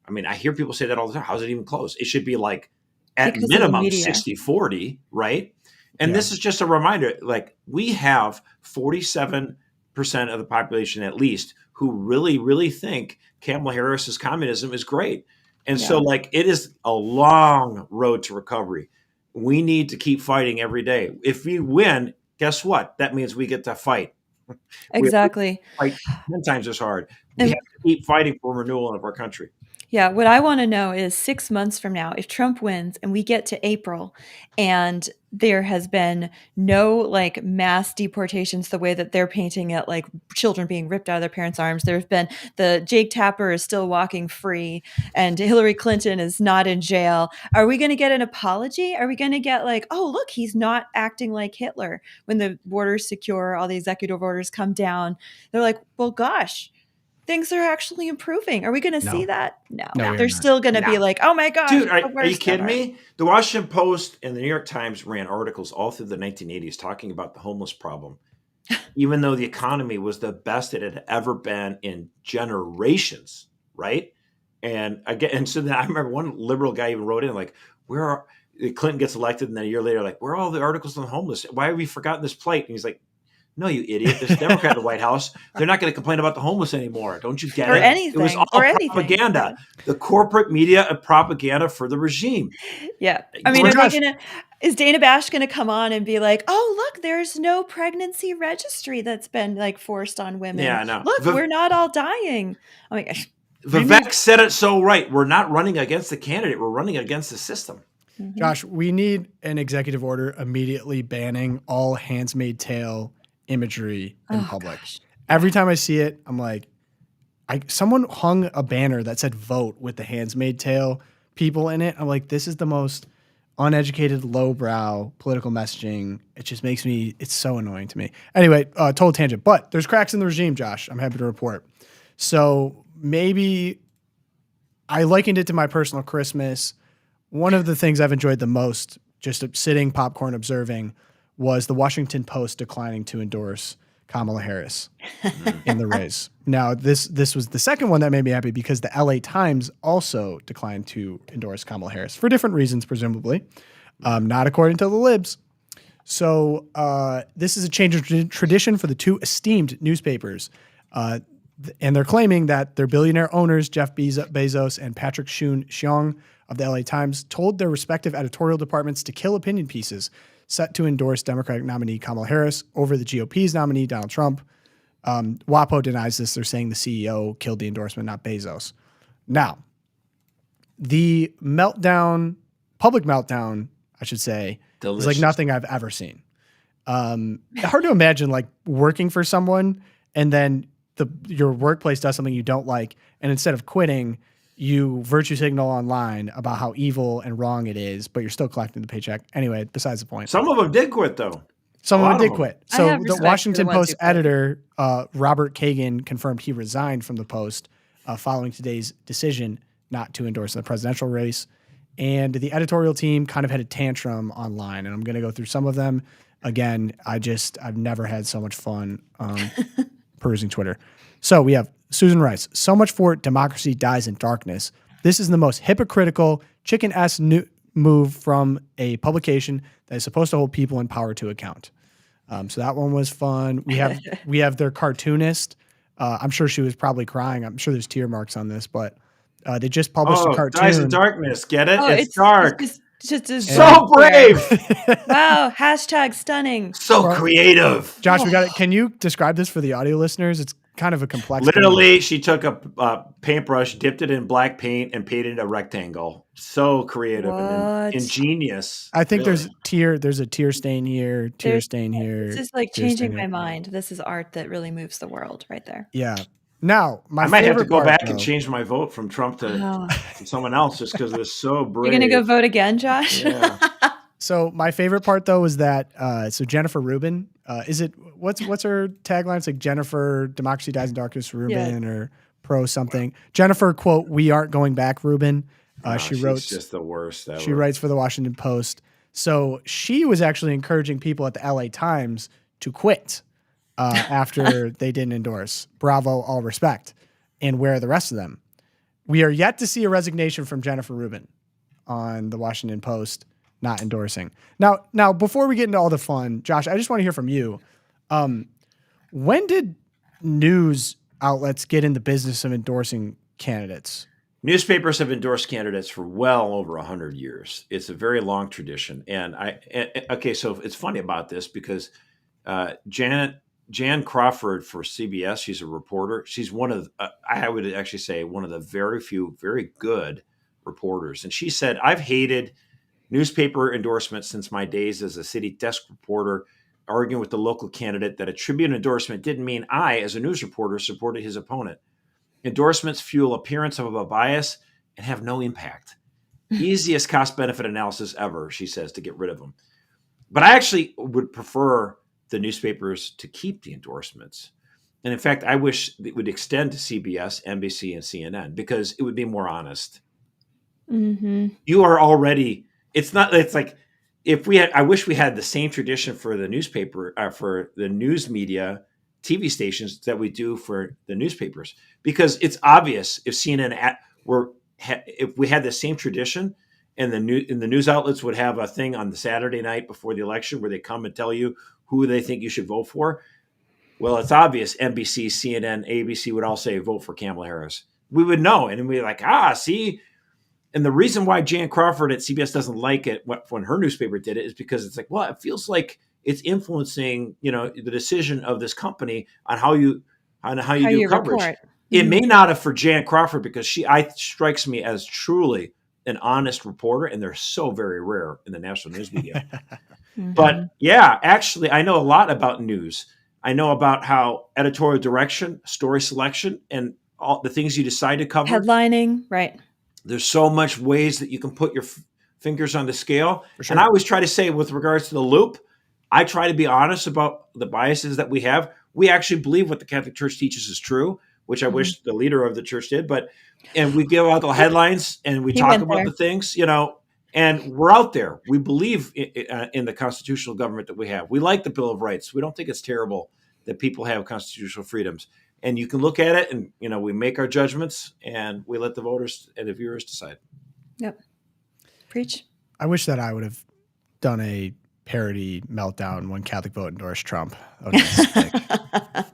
I mean, I hear people say that all the time. How is it even close? It should be like at minimum 60-40, right? And this is just a reminder, like we have 47% of the population at least who really, really think Kamala Harris's communism is great. And so like it is a long road to recovery. We need to keep fighting every day. If we win, guess what? That means we get to fight. Exactly. Fight 10 times as hard. We have to keep fighting for renewal of our country. Yeah, what I want to know is 6 months from now, if Trump wins and we get to April and there has been no like mass deportations the way that they're painting it, like children being ripped out of their parents' arms. There's been the Jake Tapper is still walking free and Hillary Clinton is not in jail. Are we going to get an apology? Are we going to get like, oh, look, he's not acting like Hitler when the border's secure, all the executive orders come down? They're like, well, gosh, things are actually improving. Are we going to see that? No. They're still going to be like, oh my gosh. Dude, are you kidding me? The Washington Post and the New York Times ran articles all through the 1980s talking about the homeless problem, even though the economy was the best it had ever been in generations, right? And again, and so then I remember one liberal guy even wrote in like, Clinton gets elected, and then a year later, like, where are all the articles on the homeless? Why have we forgotten this plight? And he's like, no, you idiot. There's a Democrat in the White House. They're not going to complain about the homeless anymore. Don't you get it? Anything, it was all propaganda. The corporate media and propaganda for the regime. Yeah. I mean, is Dana Bash going to come on and be like, oh, look, there's no pregnancy registry that's been like forced on women. Yeah, no. Look, we're not all dying. Oh my gosh. Vivek said it so right. We're not running against the candidate. We're running against the system. Mm-hmm. Josh, we need an executive order immediately banning all Handmaid's Tale imagery in public. Gosh. Every time I see it, I'm like, someone hung a banner that said vote with the Handmaid's Tale people in it. I'm like, this is the most uneducated, lowbrow political messaging. It just makes me, it's so annoying to me. Anyway, total tangent, but there's cracks in the regime, Josh. I'm happy to report. So maybe I likened it to my personal Christmas. One of the things I've enjoyed the most, just sitting popcorn observing, was the Washington Post declining to endorse Kamala Harris in the race. Now, this was the second one that made me happy because the LA Times also declined to endorse Kamala Harris for different reasons, presumably, not according to the libs. So this is a change of tradition for the two esteemed newspapers. And they're claiming that their billionaire owners, Jeff Bezos and Patrick Cheung of the LA Times, told their respective editorial departments to kill opinion pieces set to endorse Democratic nominee Kamala Harris over the GOP's nominee, Donald Trump. WAPO denies this. They're saying the CEO killed the endorsement, not Bezos. Now, the meltdown, public meltdown, I should say, is like nothing I've ever seen. Hard to imagine like working for someone and then your workplace does something you don't like, and instead of quitting, you virtue signal online about how evil and wrong it is, but you're still collecting the paycheck. Anyway, besides the point. Some of them did quit, though. Some of them did quit. So the Washington the Post editor, Robert Kagan, confirmed he resigned from the Post following today's decision not to endorse in the presidential race. and the editorial team kind of had a tantrum online, and I'm going to go through some of them. Again, I've never had so much fun perusing Twitter. So we have Susan Rice. So much for democracy dies in darkness. This is the most hypocritical, chicken-ass move from a publication that is supposed to hold people in power to account. So that one was fun. We have their cartoonist. I'm sure she was probably crying. I'm sure there's tear marks on this, but they just published a cartoon. Dies in darkness. Get it? Oh, it's dark. Just So brave. Wow. Hashtag stunning. So creative. Josh, we got it. Can you describe this for the audio listeners? It's kind of a complex. Literally, she took a paintbrush, dipped it in black paint, and painted a rectangle. So creative and ingenious. I think there's a tear stain here, stain here. This is like changing my mind. This is art that really moves the world right there. Yeah. Now, I might have to go back and change my vote from Trump to someone else just because it was so brave. You're going to go vote again, Josh? Yeah. So my favorite part though was that so Jennifer Rubin, what's her tagline? It's like Jennifer Democracy Dies in Darkness Rubin or pro something. Jennifer, quote, "We aren't going back, Rubin." She's just the worst ever. She writes for the Washington Post. So she was actually encouraging people at the LA Times to quit after they didn't endorse. Bravo, all respect. And where are the rest of them? We are yet to see a resignation from Jennifer Rubin on the Washington Post not endorsing. Now, before we get into all the fun, Josh, I just want to hear from you. When did news outlets get in the business of endorsing candidates? Newspapers have endorsed candidates for well over 100 years. It's a very long tradition. And so it's funny about this because Jan Crawford for CBS, she's a reporter. She's one of, I would actually say, one of the very few, very good reporters. And she said, "I've hated newspaper endorsements since my days as a city desk reporter, arguing with the local candidate that a Tribune endorsement didn't mean I, as a news reporter, supported his opponent. Endorsements fuel appearance of a bias and have no impact. Easiest cost-benefit analysis ever," she says, to get rid of them. But I actually would prefer the newspapers to keep the endorsements. And in fact, I wish it would extend to CBS, NBC, and CNN because it would be more honest. Mm-hmm. You are already, it's like I wish we had the same tradition for the newspaper, for the news media, TV stations that we do for the newspapers, because it's obvious if CNN if we had the same tradition and the news outlets would have a thing on the Saturday night before the election where they come and tell you who they think you should vote for. Well, it's obvious NBC, CNN, ABC would all say vote for Kamala Harris. We would know. And we'd be like, see? And the reason why Jan Crawford at CBS doesn't like it when her newspaper did it is because it's like, well, it feels like it's influencing, the decision of this company on how you do coverage. Report. It may not have for Jan Crawford because she strikes me as truly an honest reporter, and they're so very rare in the national news media. Mm-hmm. But yeah, actually, I know a lot about news. I know about how editorial direction, story selection, and all the things you decide to cover. Headlining, right. There's so much ways that you can put your fingers on the scale. For sure. And I always try to say with regards to the Loop, I try to be honest about the biases that we have. We actually believe what the Catholic Church teaches is true, which I wish the leader of the church did. And we give out the headlines and we talk about the things, and we're out there. We believe in the constitutional government that we have. We like the Bill of Rights. We don't think it's terrible that people have constitutional freedoms. And you can look at it and, we make our judgments and we let the voters and the viewers decide. Yep. Preach. I wish that I would have done a parody meltdown when Catholic vote endorsed Trump. That would have been sick.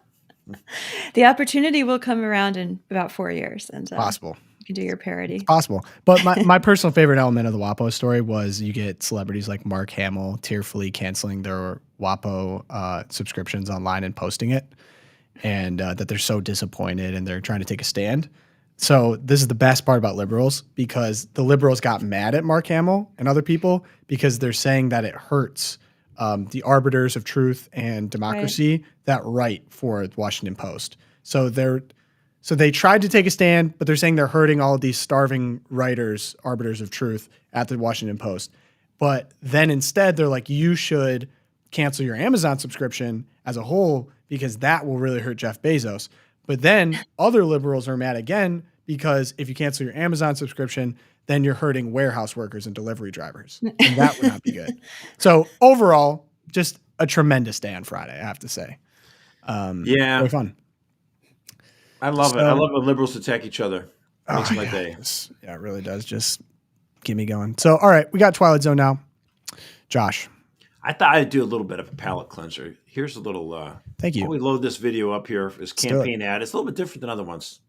The opportunity will come around in about 4 years. And possible. You can do your parody. It's possible. But my personal favorite element of the WAPO story was you get celebrities like Mark Hamill tearfully canceling their WAPO subscriptions online and posting it. And that they're so disappointed and they're trying to take a stand. So this is the best part about liberals, because the liberals got mad at Mark Hamill and other people because they're saying that it hurts the arbiters of truth and democracy that write for the Washington Post. So they tried to take a stand, but they're saying they're hurting all of these starving writers, arbiters of truth at the Washington Post. But then instead they're like, you should cancel your Amazon subscription as a whole, because that will really hurt Jeff Bezos. But then other liberals are mad again because if you cancel your Amazon subscription, then you're hurting warehouse workers and delivery drivers. And that would not be good. So overall, just a tremendous day on Friday, I have to say. Very fun. I love it. I love when liberals attack each other. Makes my day. Yeah, it really does. Just get me going. So, all right, we got Twilight Zone now. Josh. I thought I'd do a little bit of a palate cleanser. Here's a little. Thank you. While we load this video up here, this campaign ad. It's a little bit different than other ones.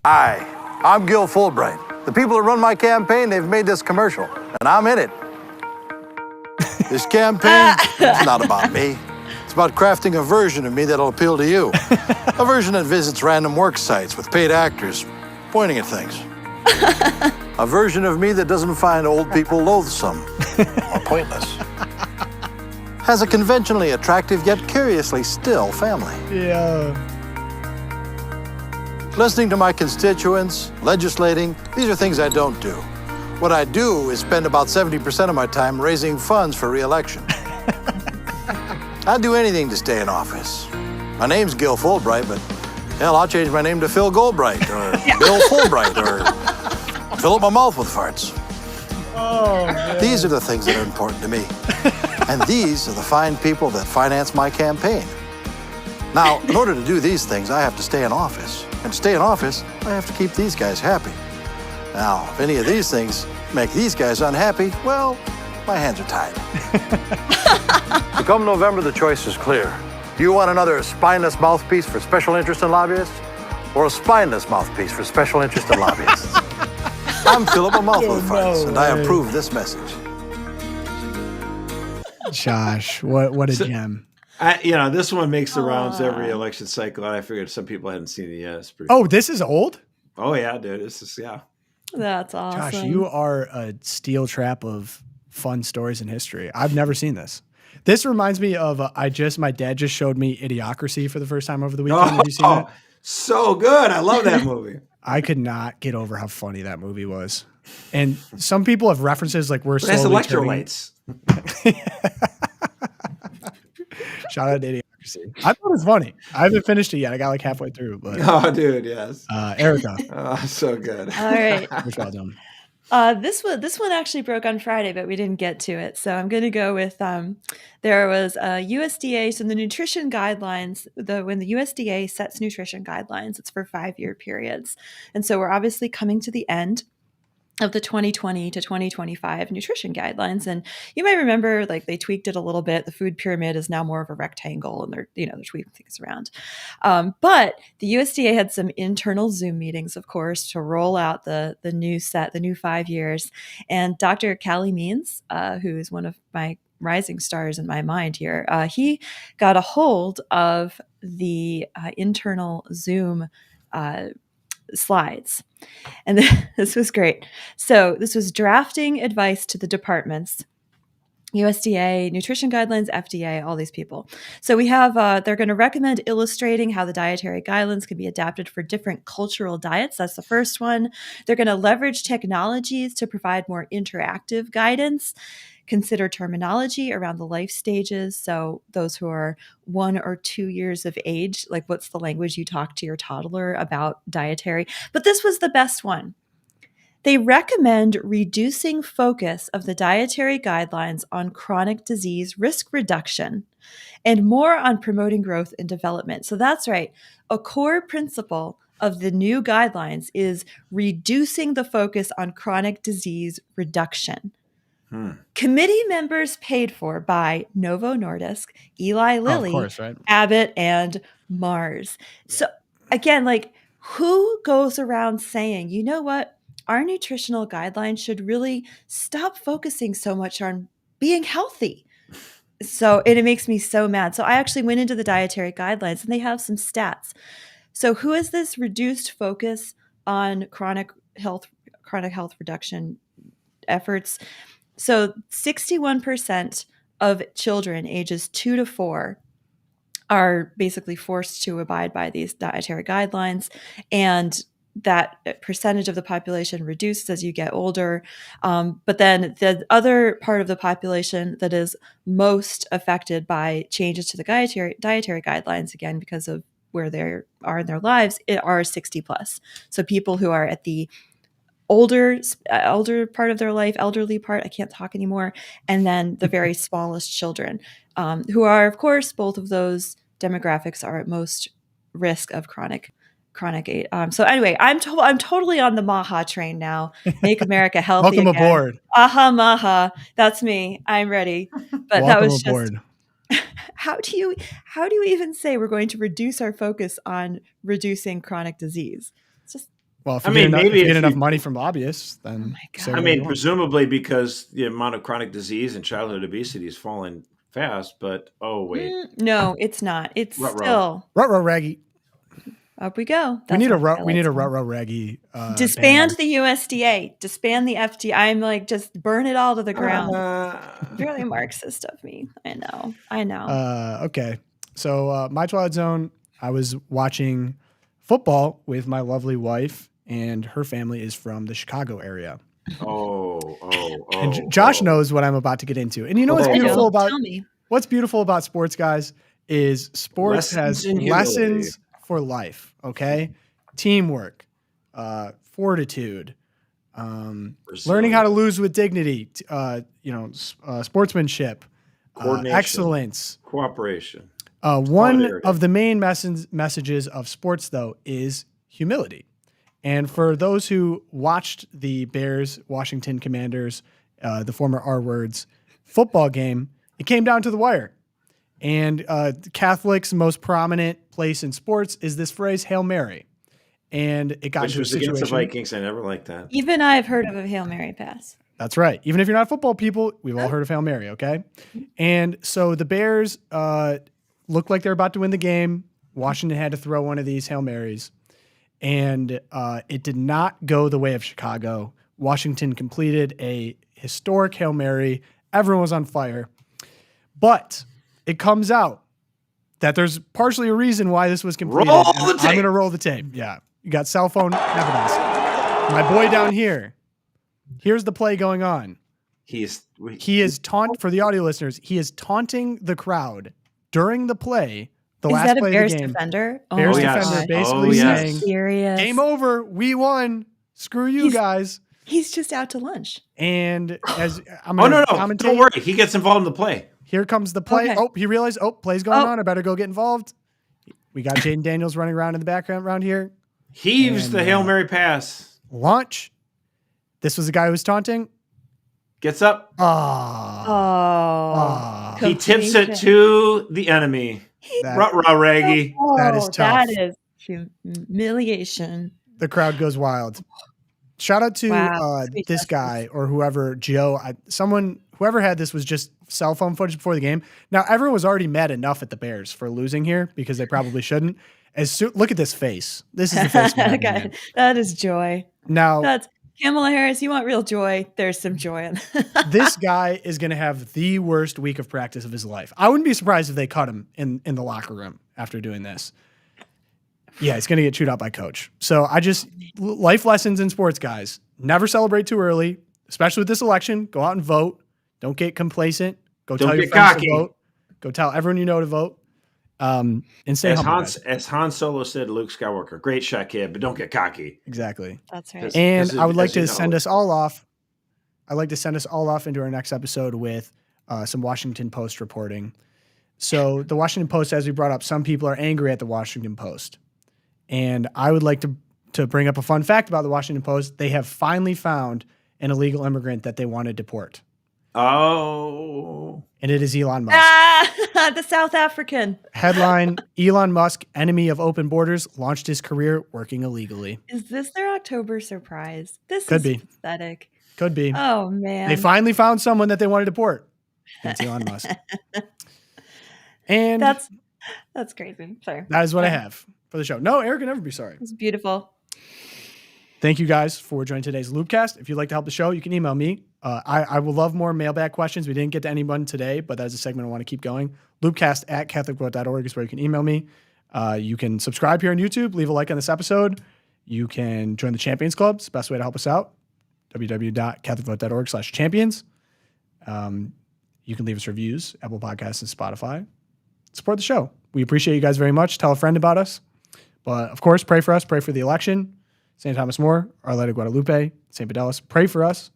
Hi, I'm Gil Fulbright. The people that run my campaign, they've made this commercial, and I'm in it. This campaign, it's not about me. It's about crafting a version of me that'll appeal to you. A version that visits random work sites with paid actors pointing at things. A version of me that doesn't find old people loathsome or pointless. Has a conventionally attractive yet curiously still family. Yeah. Listening to my constituents, legislating, these are things I don't do. What I do is spend about 70% of my time raising funds for re-election. I'd do anything to stay in office. My name's Gil Fulbright, but hell, I'll change my name to Phil Goldbright or Bill Fulbright or fill up my mouth with farts. Oh, man. These are the things that are important to me. And these are the fine people that finance my campaign. Now, in order to do these things, I have to stay in office. And to stay in office, I have to keep these guys happy. Now, if any of these things make these guys unhappy, well, my hands are tied. So come November, the choice is clear. Do you want another spineless mouthpiece for special interest in lobbyists? Or a spineless mouthpiece for special interest in lobbyists? I'm Philip Amalfi Farts, and I approve this message. Josh, what a gem. This one makes the rounds every election cycle. I figured some people hadn't seen it yet. It's pretty cool. This is old? Oh, yeah, dude. This is, yeah. That's awesome. Josh, you are a steel trap of fun stories in history. I've never seen this. This reminds me of, my dad just showed me Idiocracy for the first time over the weekend. Have you seen it? So good. I love that movie. I could not get over how funny that movie was. And some people have references like we're slowly electrolytes. Shout out to Idiocracy. I thought it was funny. I haven't finished it yet. I got like halfway through. But oh, dude, yes. Erika. Oh, so good. All right. Well done. This one actually broke on Friday, but we didn't get to it. So I'm going to go with there was a USDA. So the nutrition guidelines, when the USDA sets nutrition guidelines, it's for 5-year periods. And so we're obviously coming to the end of the 2020 to 2025 nutrition guidelines. And you might remember, like, they tweaked it a little bit. The food pyramid is now more of a rectangle, and they're tweaking things around. But the USDA had some internal Zoom meetings, of course, to roll out the new 5 years. And Dr. Callie Means, who is one of my rising stars in my mind here, he got a hold of the internal Zoom slides. And this was great. So this was drafting advice to the departments, USDA, nutrition guidelines, FDA, all these people. So we have, they're going to recommend illustrating how the dietary guidelines can be adapted for different cultural diets. That's the first one. They're going to leverage technologies to provide more interactive guidance. Consider terminology around the life stages. So those who are 1 or 2 years of age, like what's the language you talk to your toddler about dietary? But this was the best one. They recommend reducing focus of the dietary guidelines on chronic disease risk reduction and more on promoting growth and development. So that's right. A core principle of the new guidelines is reducing the focus on chronic disease reduction. Committee members paid for by Novo Nordisk, Eli Lilly, of course, right? Abbott, and Mars. So again, like, who goes around saying, you know what, our nutritional guidelines should really stop focusing so much on being healthy? So it makes me so mad. So I actually went into the dietary guidelines, and they have some stats. So who is this reduced focus on chronic health reduction efforts? So 61% of children ages 2 to 4 are basically forced to abide by these dietary guidelines. And that percentage of the population reduces as you get older. But then the other part of the population that is most affected by changes to the dietary guidelines, again, because of where they are in their lives are 60 plus. So people who are at the older part of their life, elderly part, I can't talk anymore, and then the very smallest children, who are, of course, both of those demographics are at most risk of chronic aid. So anyway, I'm totally on the Maha train now. Make America healthy Welcome again. aboard. Aha, Maha. That's me. I'm ready. But Welcome that was aboard. just how do you even say we're going to reduce our focus on reducing chronic disease? It's just Well, if you get enough money from lobbyists, then Oh my God. presumably because the amount of chronic disease and childhood obesity is falling fast, but no, it's not. It's Ruh-roh. still Raggy. Up we go. We need a Twilight Zone. Raggy. Disband the USDA. Disband the FDA. I'm like, just burn it all to the ground. Really Marxist of me. I know. Okay. So my Twilight Zone, I was watching football with my lovely wife, and her family is from the Chicago area. And Josh knows what I'm about to get into. And you know what's beautiful about sports, guys, is sports has lessons for life. Okay, teamwork, fortitude, learning how to lose with dignity, sportsmanship, excellence, cooperation. One of the main messages of sports, though, is humility. And for those who watched the Bears Washington Commanders, the former R words football game, it came down to the wire. And Catholics' most prominent place in sports is this phrase, Hail Mary. And it got into a situation against the Vikings. I never liked that. Even I've heard of a Hail Mary pass. That's right. Even if you're not football people, we've all heard of Hail Mary, okay? And so the Bears looked like they're about to win the game. Washington had to throw one of these Hail Marys. And it did not go the way of Chicago. Washington completed a historic Hail Mary. Everyone was on fire. But it comes out that there's partially a reason why this was completed. I'm going to roll the tape. Yeah. You got cell phone evidence. My boy down here. Here's the play going on. He is for the audio listeners, he is taunting the crowd during the play. The last that a play Bears of the game. defender? Bears defender basically saying, serious? Game over. We won. Screw you guys. He's just out to lunch. And as I'm commentate, don't worry. He gets involved in the play. Here comes the play. Okay. Oh, he realized, play's going on. I better go get involved. We got Jaden Daniels running around in the background around here. Heaves the Hail Mary pass. Launch. This was the guy who was taunting. Gets up. He tips it to the enemy. Raggy. That is tough. That is humiliation. The crowd goes wild. Shout out to this guy or whoever, Joe. Whoever had this was just cell phone footage before the game. Now, everyone was already mad enough at the Bears for losing here because they probably shouldn't. Look at this face. This is the face. Okay. That is joy. Now, that's Kamala Harris. You want real joy? There's some joy in that. This guy is going to have the worst week of practice of his life. I wouldn't be surprised if they cut him in the locker room after doing this. Yeah, he's going to get chewed out by coach. So life lessons in sports, guys. Never celebrate too early, especially with this election. Go out and vote. Don't get complacent. Go tell your friends to vote. Go tell everyone you know to vote. And stay humble. As Han Solo said to Luke Skywalker, great shot, kid, but don't get cocky. Exactly. That's right. And I would like to send us all off. I'd like to send us all off into our next episode with some Washington Post reporting. So the Washington Post, as we brought up, some people are angry at the Washington Post. And I would like to bring up a fun fact about the Washington Post. They have finally found an illegal immigrant that they want to deport. Oh. And it is Elon Musk. The South African. Headline, Elon Musk, enemy of open borders, launched his career working illegally. Is this their October surprise? This Could is be pathetic. Could be. Oh, man. They finally found someone that they wanted to deport. It's Elon Musk. And that's crazy. Sorry. That is what I have for the show. No, Erika, never be sorry. It's beautiful. Thank you guys for joining today's LOOPCast. If you'd like to help the show, you can email me. I will love more mailbag questions. We didn't get to anyone today, but that's a segment I want to keep going. LOOPcast@catholicvote.org is where you can email me. You can subscribe here on YouTube, leave a like on this episode. You can join the Champions Club. It's the best way to help us out. www.catholicvote.org/champions. You can leave us reviews, Apple Podcasts and Spotify. support the show. We appreciate you guys very much. Tell a friend about us. But of course, pray for us. Pray for the election. St. Thomas More, Our Lady of Guadalupe, St. Fidelis, pray for us.